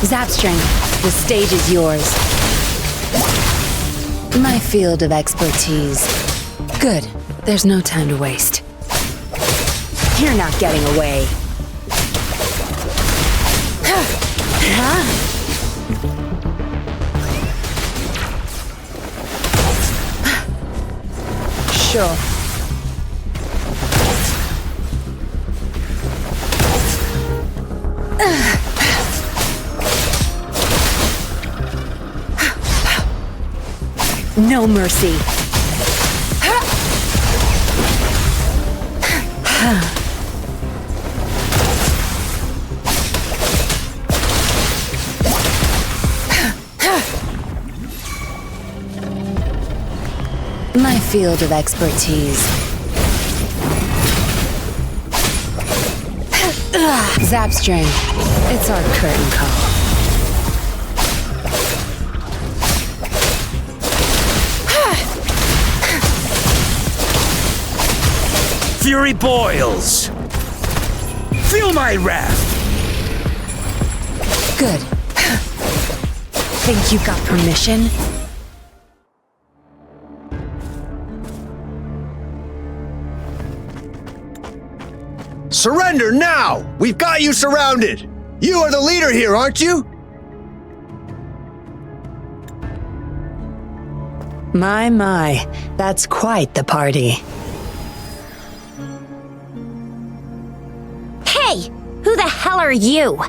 Zapstring, the stage is yours. My field of expertise. Good. There's no time to waste. You're not getting away. Sure. No mercy. My field of expertise. Zapstring, it's our curtain call. Fury boils! Feel my wrath! Good. Think you got permission? Surrender now! We've got you surrounded! You are the leader here, aren't you? My, that's quite the party. Hey, who the hell are you?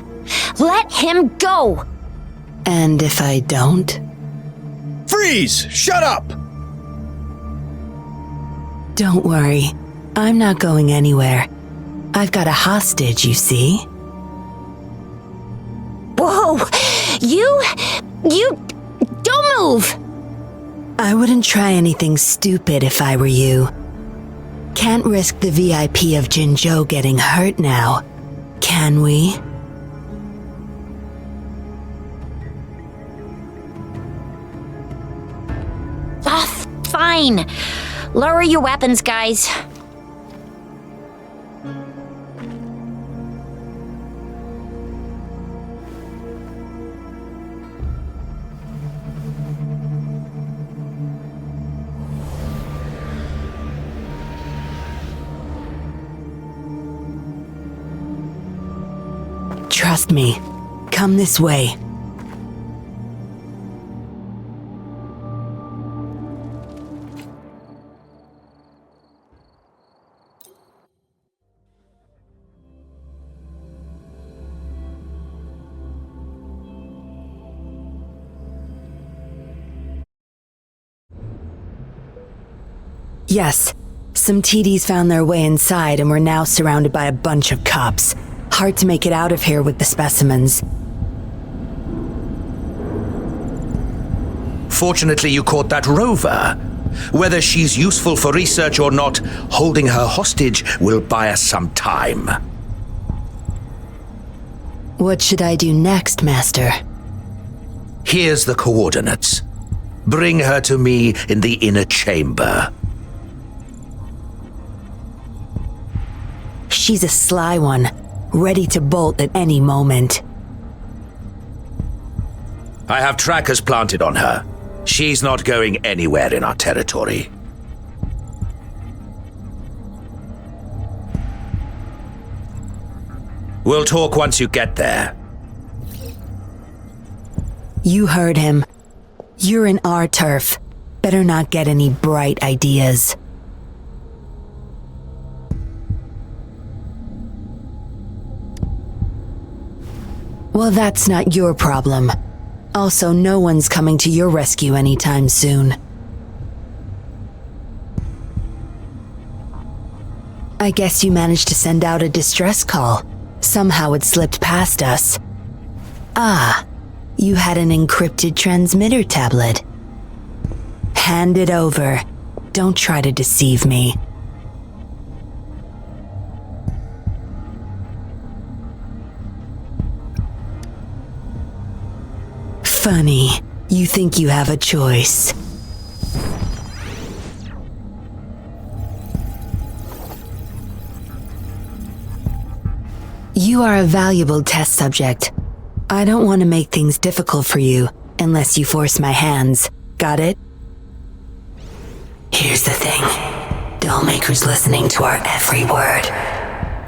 Let him go! And if I don't? Freeze! Shut up! Don't worry. I'm not going anywhere. I've got a hostage, you see? Whoa! You don't move! I wouldn't try anything stupid if I were you. Can't risk the VIP of Jinzhou getting hurt now, can we? Oh, fine. Lower your weapons, guys. Trust me. Come this way. Yes. Some TDs found their way inside and we're now surrounded by a bunch of cops. Hard to make it out of here with the specimens. Fortunately, you caught that Rover. Whether she's useful for research or not, holding her hostage will buy us some time. What should I do next, Master? Here's the coordinates. Bring her to me in the inner chamber. She's a sly one, ready to bolt at any moment. I have trackers planted on her. She's not going anywhere in our territory. We'll talk once you get there. You heard him. You're in our turf. Better not get any bright ideas. Well, that's not your problem. Also, no one's coming to your rescue anytime soon. I guess you managed to send out a distress call. Somehow it slipped past us. Ah, you had an encrypted transmitter tablet. Hand it over. Don't try to deceive me. Funny, you think you have a choice. You are a valuable test subject. I don't want to make things difficult for you unless you force my hands. Got it? Here's the thing. Dollmaker's listening to our every word.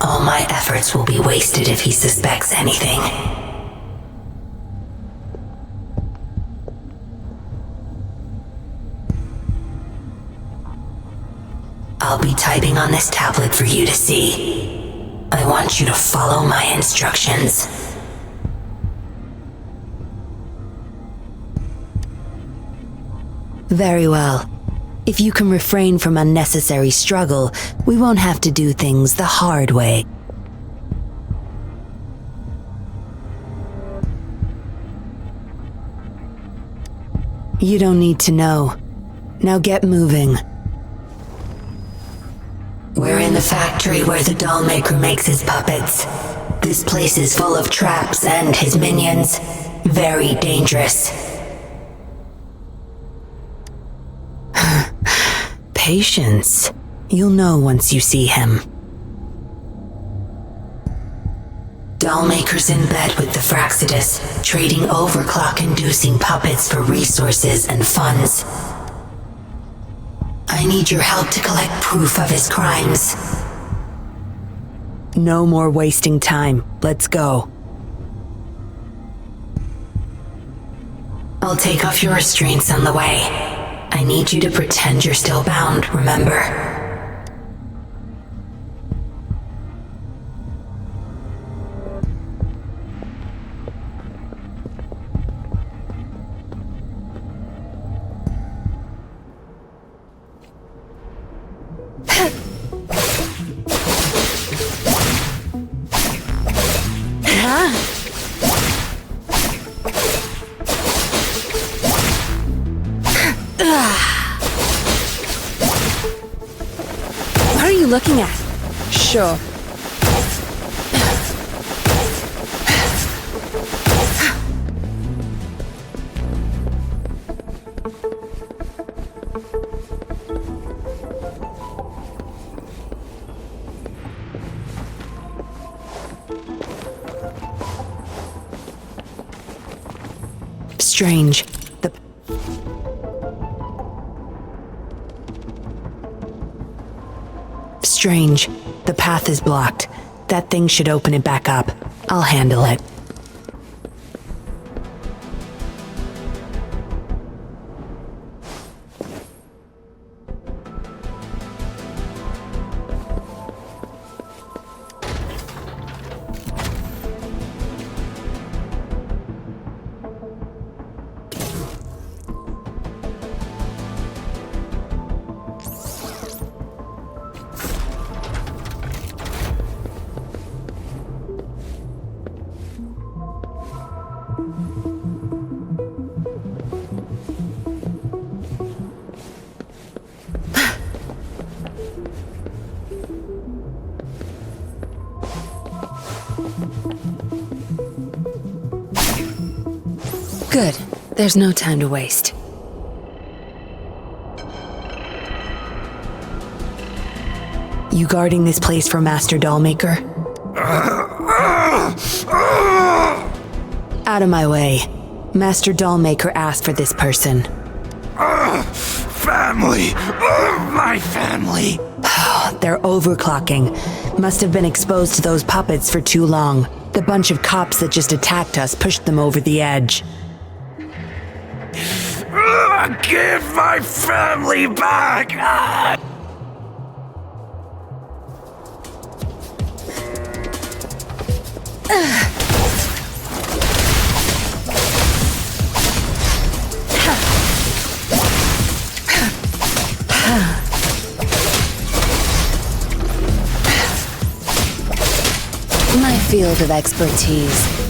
All my efforts will be wasted if he suspects anything. I'll be typing on this tablet for you to see. I want you to follow my instructions. Very well. If you can refrain from unnecessary struggle, we won't have to do things the hard way. You don't need to know. Now get moving. We're in the factory where the Dollmaker makes his puppets. This place is full of traps and his minions. Very dangerous. Patience. You'll know once you see him. Dollmaker's in bed with the Fraxidus, trading overclock-inducing puppets for resources and funds. I need your help to collect proof of his crimes. No more wasting time. Let's go. I'll take off your restraints on the way. I need you to pretend you're still bound, remember? What are you looking at? Sure. Strange. Strange. The path is blocked. That thing should open it back up. I'll handle it. Good. There's no time to waste. You guarding this place for Master Dollmaker? Out of my way. Master Dollmaker asked for this person. Family! My family! They're overclocking. Must have been exposed to those puppets for too long. The bunch of cops that just attacked us pushed them over the edge. Give my family back! My field of expertise.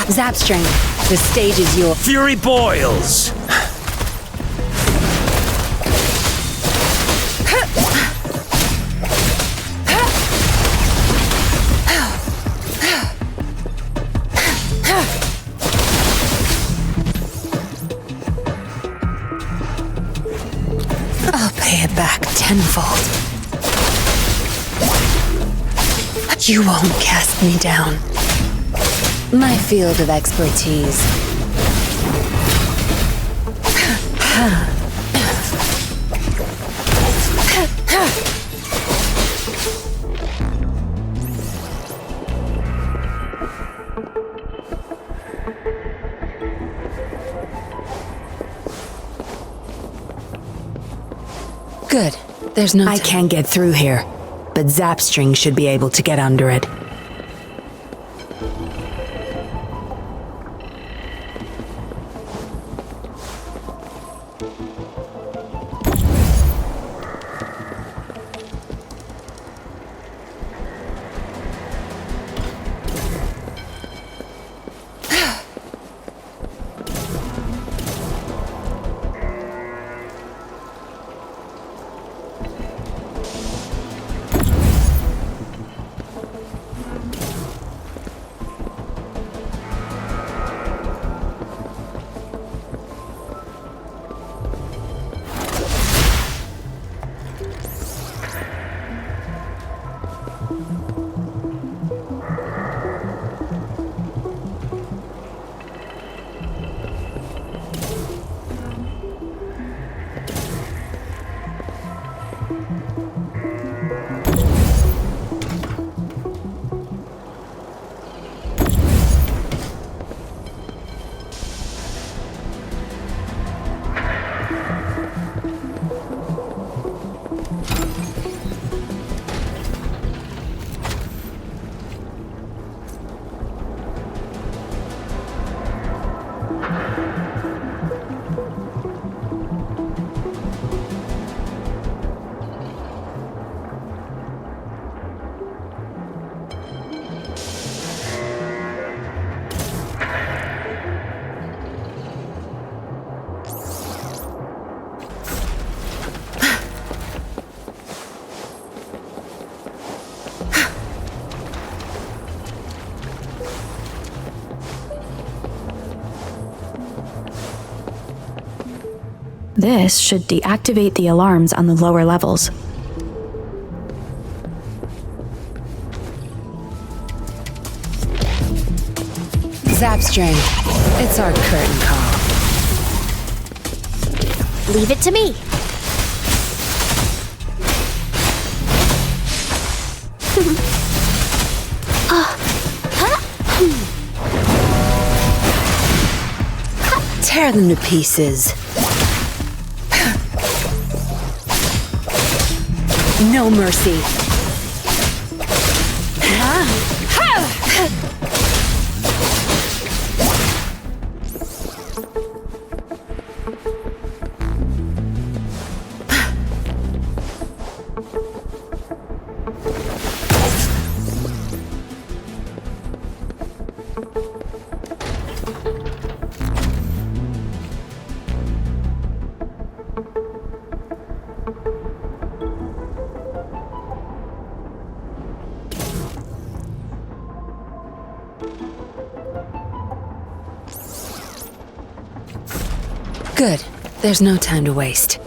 Zapstring, the stage is yours. Fury boils! I'll pay it back tenfold. You won't cast me down. My field of expertise. Good. There's no I can't get through here, but Zapstring should be able to get under it. This should deactivate the alarms on the lower levels. Zapstring, it's our curtain call. Leave it to me. Tear them to pieces. No mercy. Good. There's no time to waste.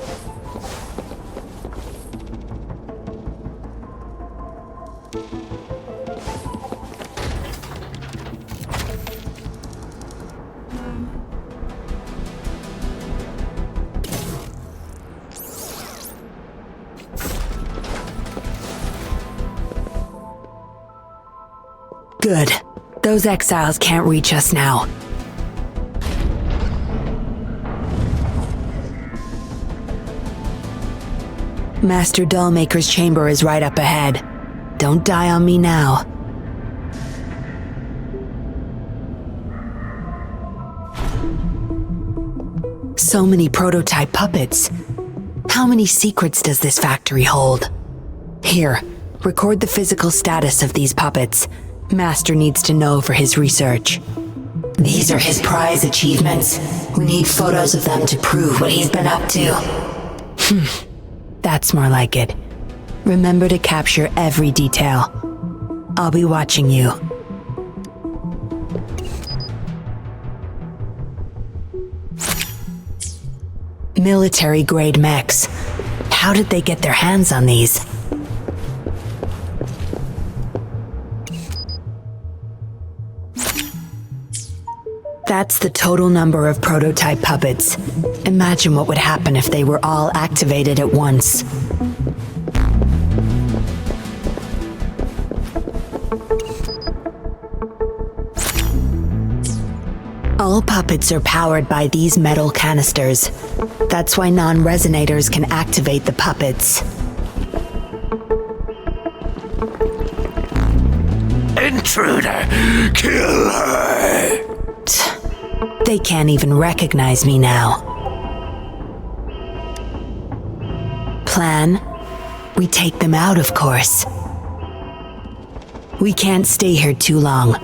Good. Those exiles can't reach us now. Master Dollmaker's chamber is right up ahead. Don't die on me now. So many prototype puppets. How many secrets does this factory hold? Here, record the physical status of these puppets. Master needs to know for his research. These are his prize achievements. We need photos of them to prove what he's been up to. That's more like it. Remember to capture every detail. I'll be watching you. Military-grade mechs. How did they get their hands on these? That's the total number of prototype puppets. Imagine what would happen if they were all activated at once. All puppets are powered by these metal canisters. That's why non-resonators can activate the puppets. Intruder! Kill her! They can't even recognize me now. Plan? We take them out, of course. We can't stay here too long.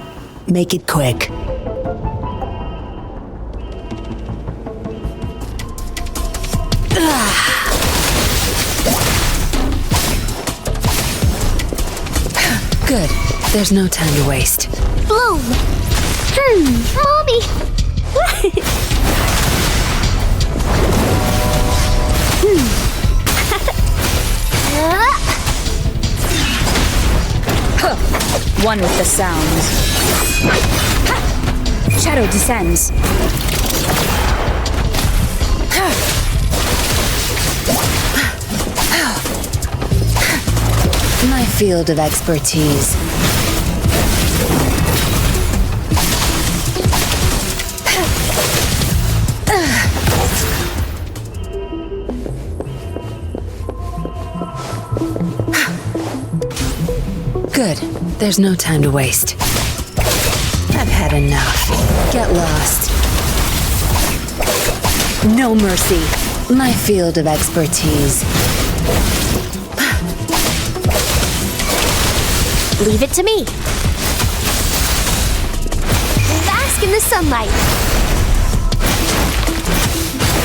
Make it quick. Good. There's no time to waste. Bloom! Mommy! One with the sounds. Shadow descends. My field of expertise. Good. There's no time to waste. I've had enough. Get lost. No mercy. My field of expertise. Leave it to me. Bask in the sunlight.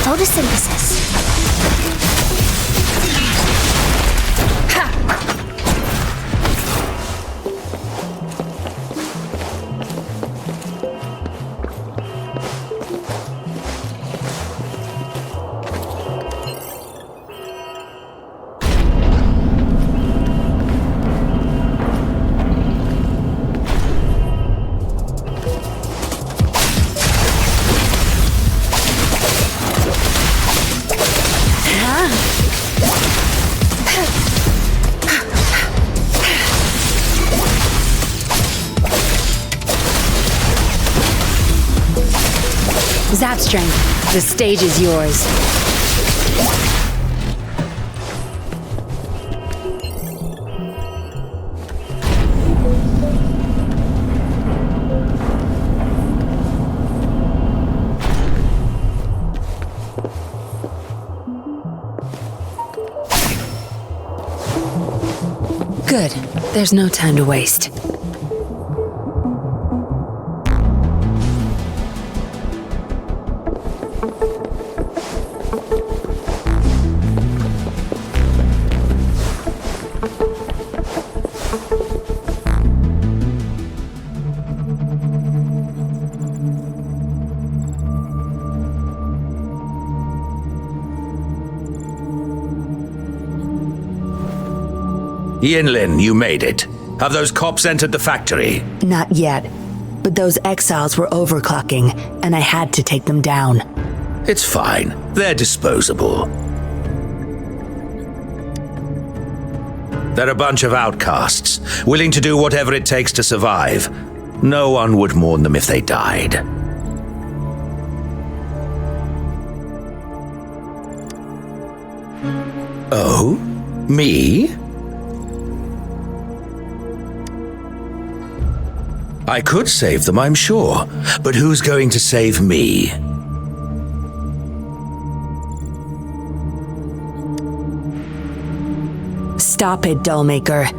Photosynthesis. Zap strength. The stage is yours. Good. There's no time to waste. Yinlin, you made it. Have those cops entered the factory? Not yet. But those exiles were overclocking, and I had to take them down. It's fine. They're disposable. They're a bunch of outcasts, willing to do whatever it takes to survive. No one would mourn them if they died. Oh? Me? I could save them, I'm sure. But who's going to save me? Stop it, Dollmaker.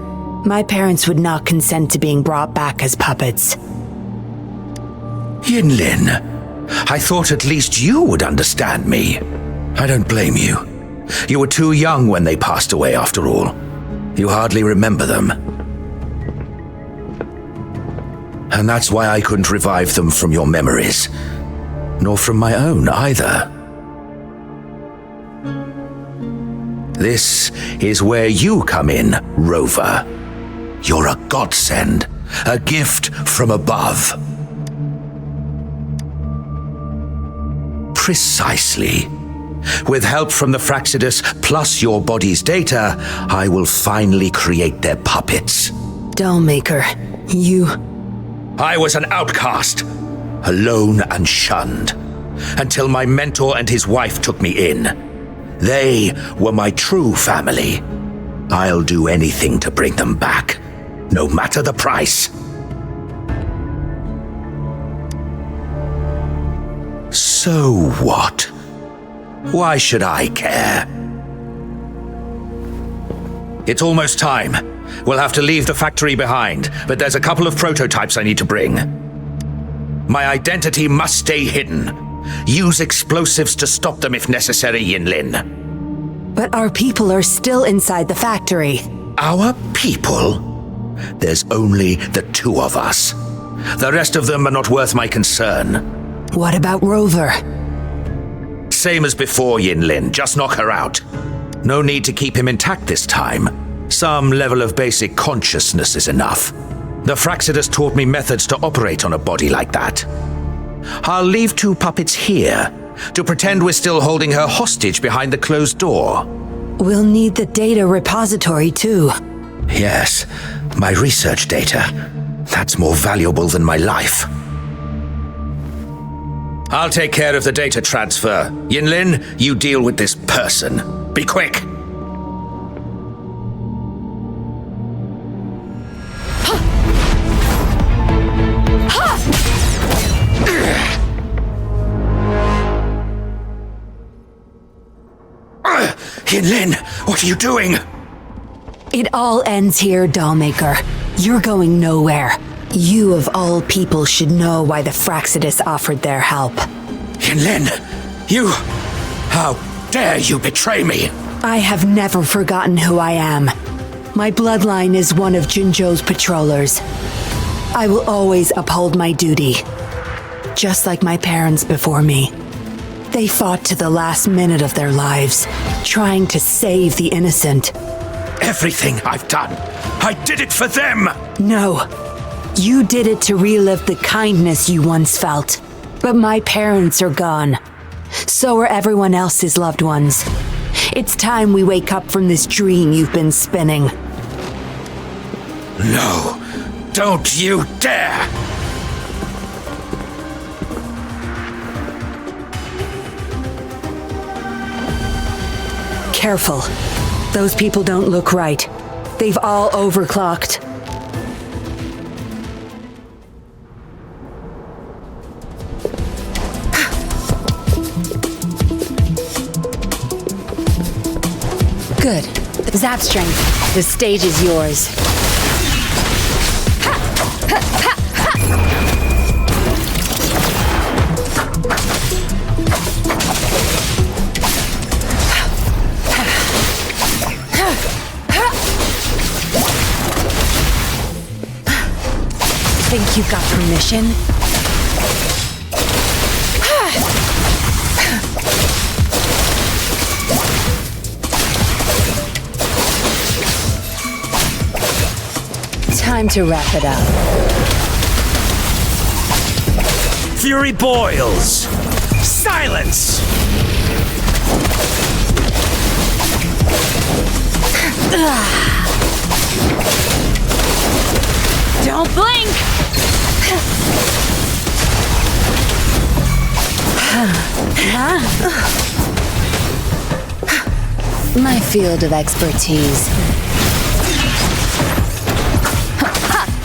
My parents would not consent to being brought back as puppets. Yinlin, I thought at least you would understand me. I don't blame you. You were too young when they passed away, after all. You hardly remember them. And that's why I couldn't revive them from your memories. Nor from my own, either. This is where you come in, Rover. You're a godsend, a gift from above. Precisely. With help from the Fractsidus plus your body's data, I will finally create their puppets. Dollmaker, you... I was an outcast, alone and shunned, until my mentor and his wife took me in. They were my true family. I'll do anything to bring them back, no matter the price. So what? Why should I care? It's almost time. We'll have to leave the factory behind, but there's a couple of prototypes I need to bring. My identity must stay hidden. Use explosives to stop them if necessary, Yinlin. But our people are still inside the factory. Our people? There's only the two of us. The rest of them are not worth my concern. What about Rover? Same as before, Yinlin. Just knock her out. No need to keep him intact this time. Some level of basic consciousness is enough. The Fractsidus taught me methods to operate on a body like that. I'll leave two puppets here to pretend we're still holding her hostage behind the closed door. We'll need the data repository too. Yes, my research data. That's more valuable than my life. I'll take care of the data transfer. Yinlin, you deal with this person. Be quick! Yinlin, what are you doing? It all ends here, Dollmaker. You're going nowhere. You of all people should know why the Fractsidus offered their help. Yinlin, you... How dare you betray me? I have never forgotten who I am. My bloodline is one of Jinzhou's patrollers. I will always uphold my duty. Just like my parents before me. They fought to the last minute of their lives, trying to save the innocent. Everything I've done, I did it for them! No. You did it to relive the kindness you once felt. But my parents are gone. So are everyone else's loved ones. It's time we wake up from this dream you've been spinning. No, don't you dare! Careful. Those people don't look right. They've all overclocked. Good. Zap strength. The stage is yours. Think you got permission? Time to wrap it up. Fury boils! Silence! Don't blink! My field of expertise.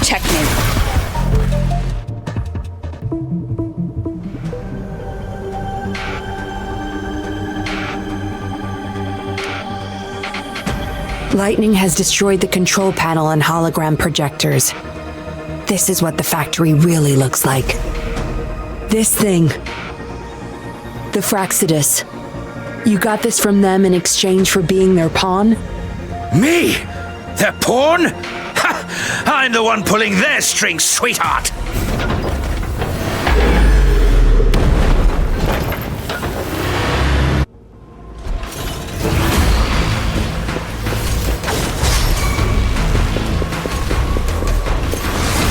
Checkmate. Lightning has destroyed the control panel and hologram projectors. This is what the factory really looks like. This thing. The Fraxidus. You got this from them in exchange for being their pawn? Me? Their pawn? Ha! I'm the one pulling their strings, sweetheart!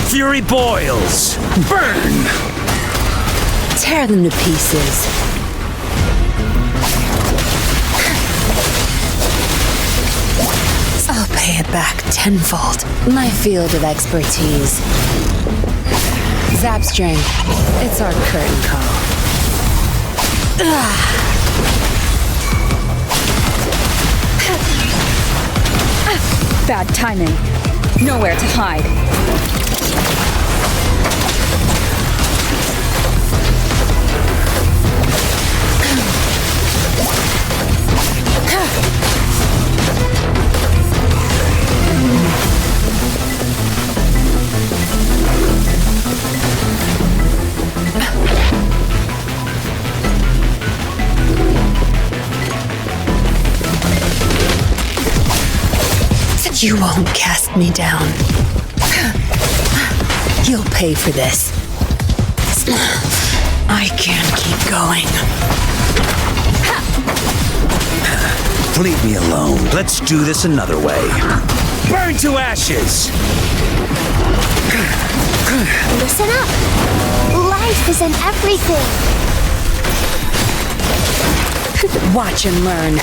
Fury boils! Burn! Tear them to pieces. I'll pay it back tenfold. My field of expertise. Zapstring. It's our curtain call. Bad timing. Nowhere to hide. You won't cast me down. You'll pay for this. I can't keep going. Leave me alone. Let's do this another way. Burn to ashes! Listen up. Life is in everything. Watch and learn.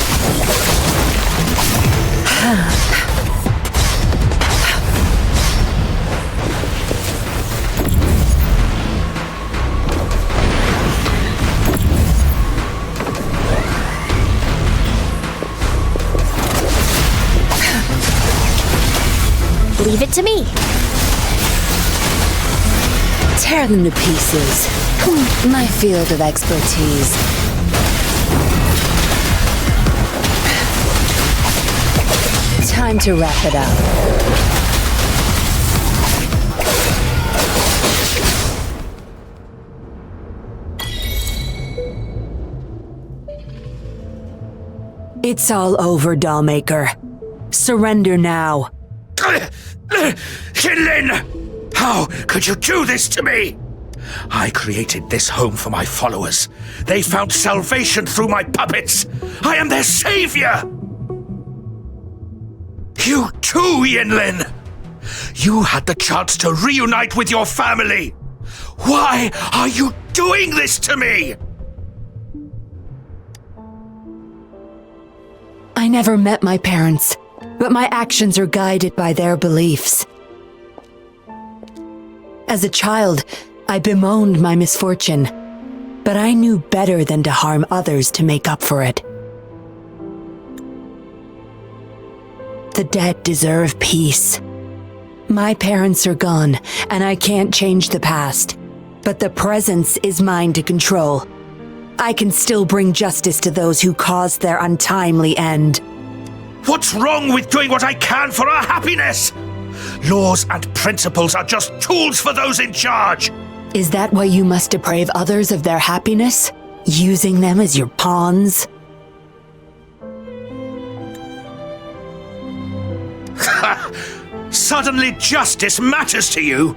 Leave it to me. Tear them to pieces. My field of expertise. Time to wrap it up. It's all over, Dollmaker. Surrender now. Yinlin! How could you do this to me? I created this home for my followers. They found salvation through my puppets. I am their savior! You too, Yinlin! You had the chance to reunite with your family. Why are you doing this to me? I never met my parents, but my actions are guided by their beliefs. As a child, I bemoaned my misfortune, but I knew better than to harm others to make up for it. The dead deserve peace. My parents are gone, and I can't change the past, but the present is mine to control. I can still bring justice to those who caused their untimely end. What's wrong with doing what I can for our happiness? Laws and principles are just tools for those in charge. Is that why you must deprive others of their happiness? Using them as your pawns? Suddenly justice matters to you?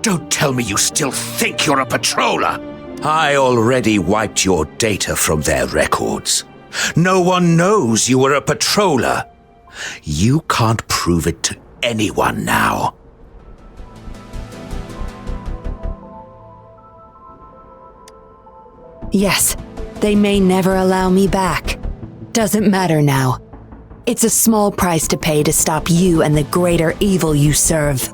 Don't tell me you still think you're a patroller. I already wiped your data from their records. No one knows you were a patroller. You can't prove it to anyone now. Yes, they may never allow me back. Doesn't matter now. It's a small price to pay to stop you and the greater evil you serve.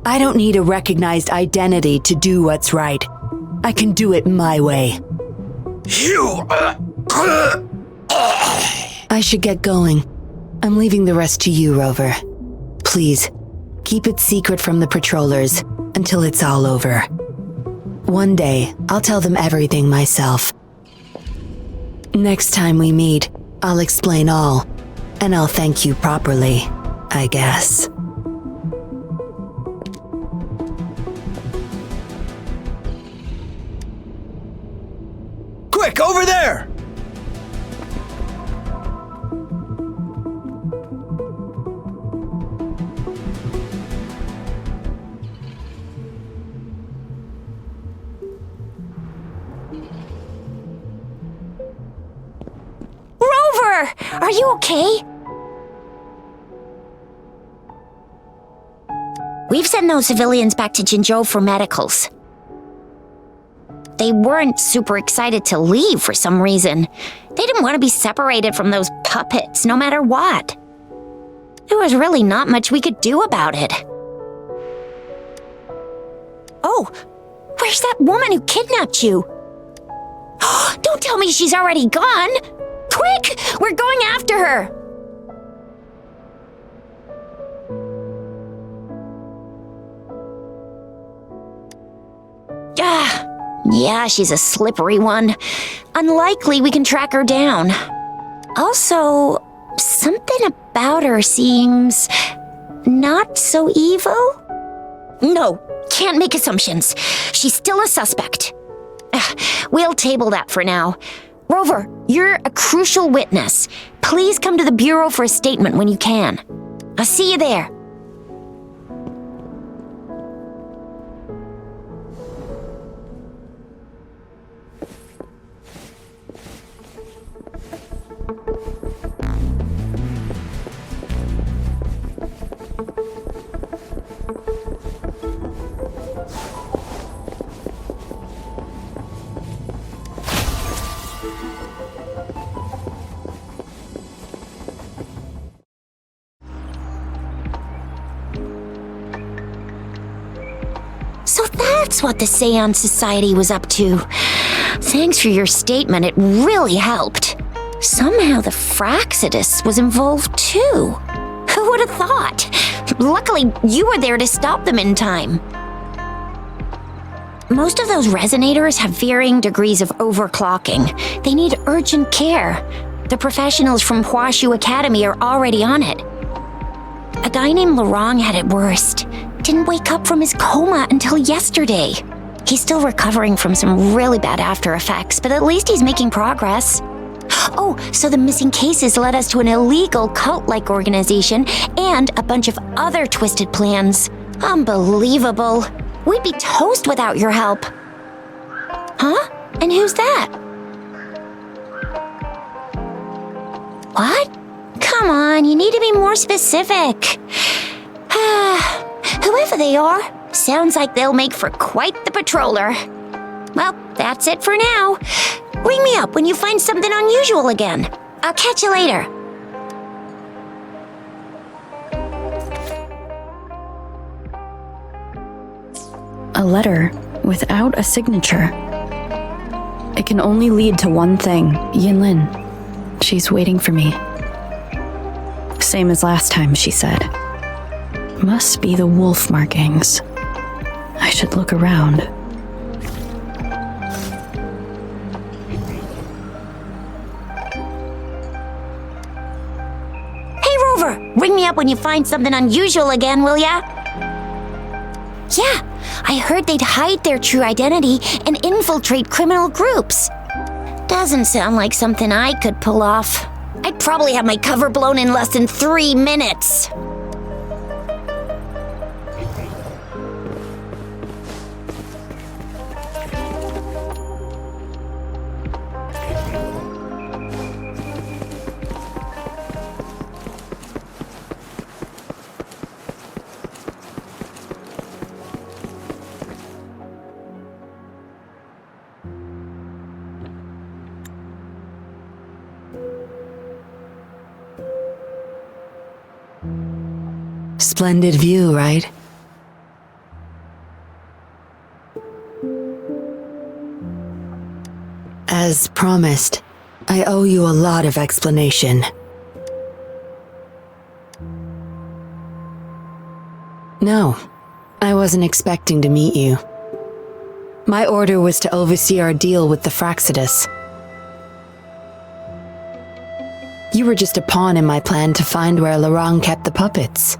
I don't need a recognized identity to do what's right. I can do it my way. I should get going. I'm leaving the rest to you, Rover. Please, keep it secret from the patrollers until it's all over. One day, I'll tell them everything myself. Next time we meet, I'll explain all, and I'll thank you properly, I guess. Quick, over there! Rover! Are you okay? We've sent those civilians back to Jinzhou for medicals. They weren't super excited to leave for some reason. They didn't want to be separated from those puppets, no matter what. There was really not much we could do about it. Oh, where's that woman who kidnapped you? Don't tell me she's already gone! Quick! We're going after her! Yeah, she's a slippery one. Unlikely we can track her down. Also, something about her seems not so evil? No, can't make assumptions. She's still a suspect. We'll table that for now. Rover, you're a crucial witness. Please come to the Bureau for a statement when you can. I'll see you there. So that's what the Seance Society was up to. Thanks for your statement, it really helped. Somehow the Fraccidus was involved too. Who would have thought? Luckily, you were there to stop them in time. Most of those resonators have varying degrees of overclocking. They need urgent care. The professionals from Huashu Academy are already on it. A guy named Lorong had it worst. Didn't wake up from his coma until yesterday. He's still recovering from some really bad after effects, but at least he's making progress. Oh, so the missing cases led us to an illegal cult-like organization and a bunch of other twisted plans. Unbelievable. We'd be toast without your help. Huh? And who's that? What? Come on, you need to be more specific. Whoever they are, sounds like they'll make for quite the patroller. Well, that's it for now. Ring me up when you find something unusual again. I'll catch you later. A letter without a signature. It can only lead to one thing. Yinlin. She's waiting for me. Same as last time, she said. Must be the wolf markings. I should look around. Hey, Rover! Ring me up when you find something unusual again, will ya? Yeah, I heard they'd hide their true identity and infiltrate criminal groups. Doesn't sound like something I could pull off. I'd probably have my cover blown in less than 3 minutes. Splendid view, right? As promised, I owe you a lot of explanation. No, I wasn't expecting to meet you. My order was to oversee our deal with the Fraccidus. You were just a pawn in my plan to find where Laurent kept the puppets.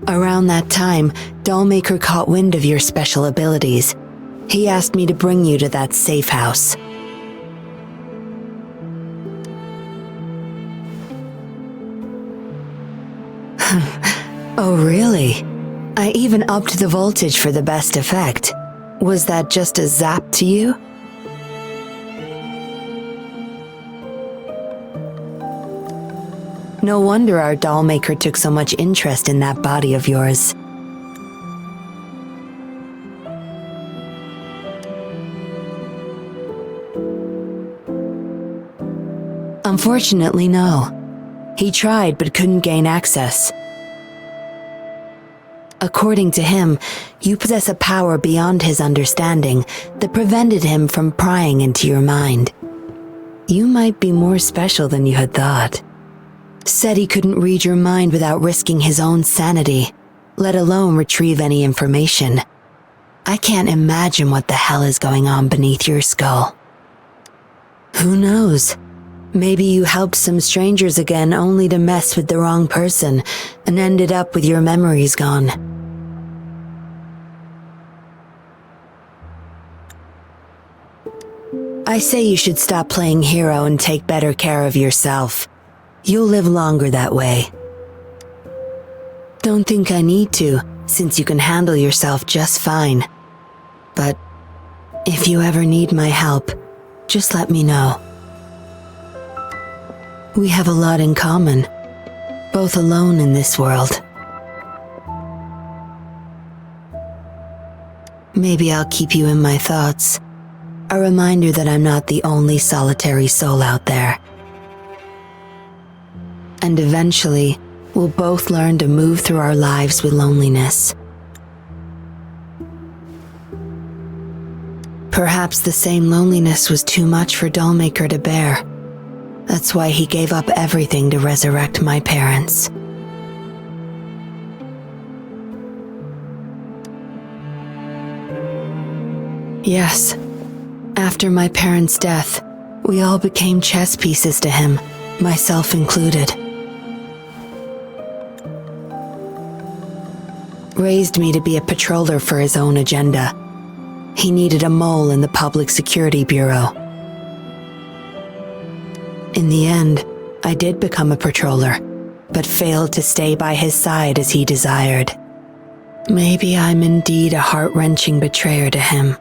Around that time, Dollmaker caught wind of your special abilities. He asked me to bring you to that safe house. Oh, really? I even upped the voltage for the best effect. Was that just a zap to you? No wonder our Dollmaker took so much interest in that body of yours. Unfortunately, no. He tried but couldn't gain access. According to him, you possess a power beyond his understanding that prevented him from prying into your mind. You might be more special than you had thought. Said he couldn't read your mind without risking his own sanity, let alone retrieve any information. I can't imagine what the hell is going on beneath your skull. Who knows? Maybe you helped some strangers again only to mess with the wrong person and ended up with your memories gone. I say you should stop playing hero and take better care of yourself. You'll live longer that way. Don't think I need to, since you can handle yourself just fine. But if you ever need my help, just let me know. We have a lot in common, both alone in this world. Maybe I'll keep you in my thoughts, a reminder that I'm not the only solitary soul out there. And eventually, we'll both learn to move through our lives with loneliness. Perhaps the same loneliness was too much for Dollmaker to bear. That's why he gave up everything to resurrect my parents. Yes, after my parents' death, we all became chess pieces to him, myself included. Raised me to be a patroller for his own agenda. He needed a mole in the Public Security Bureau. In the end, I did become a patroller, but failed to stay by his side as he desired. Maybe I'm indeed a heart-wrenching betrayer to him.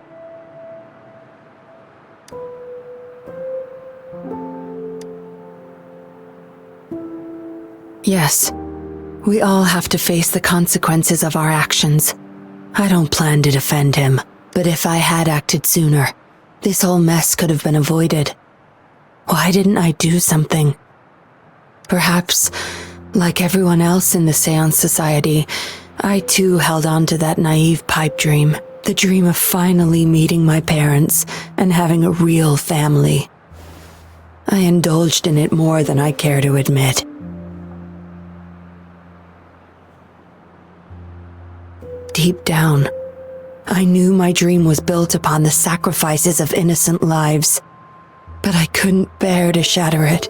Yes, we all have to face the consequences of our actions. I don't plan to defend him, but if I had acted sooner, this whole mess could have been avoided. Why didn't I do something? Perhaps, like everyone else in the Seance Society, I too held on to that naive pipe dream, the dream of finally meeting my parents and having a real family. I indulged in it more than I care to admit. Deep down, I knew my dream was built upon the sacrifices of innocent lives, but I couldn't bear to shatter it.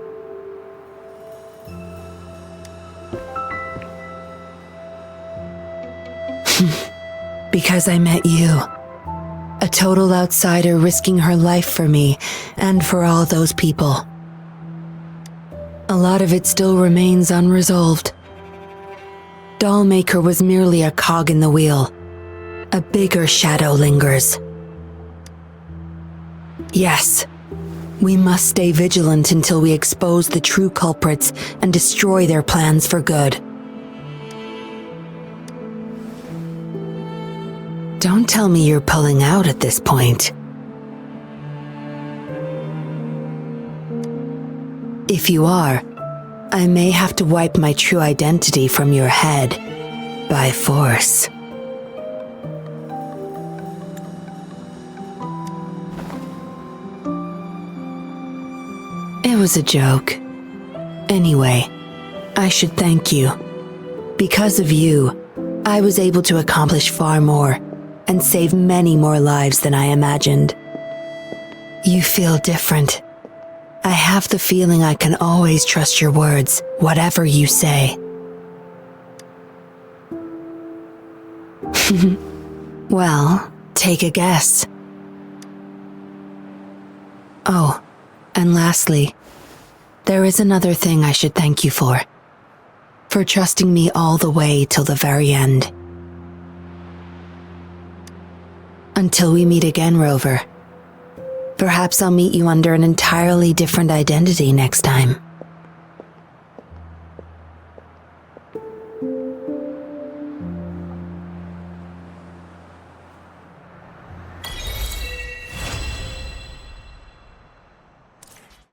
Because I met you, a total outsider risking her life for me and for all those people. A lot of it still remains unresolved. Dollmaker was merely a cog in the wheel. A bigger shadow lingers. Yes, we must stay vigilant until we expose the true culprits and destroy their plans for good. Don't tell me you're pulling out at this point. If you are, I may have to wipe my true identity from your head by force. It was a joke. Anyway, I should thank you. Because of you, I was able to accomplish far more and save many more lives than I imagined. You feel different. I have the feeling I can always trust your words, whatever you say. Well, take a guess. Oh, and lastly, there is another thing I should thank you for trusting me all the way till the very end. Until we meet again, Rover. Perhaps I'll meet you under an entirely different identity next time.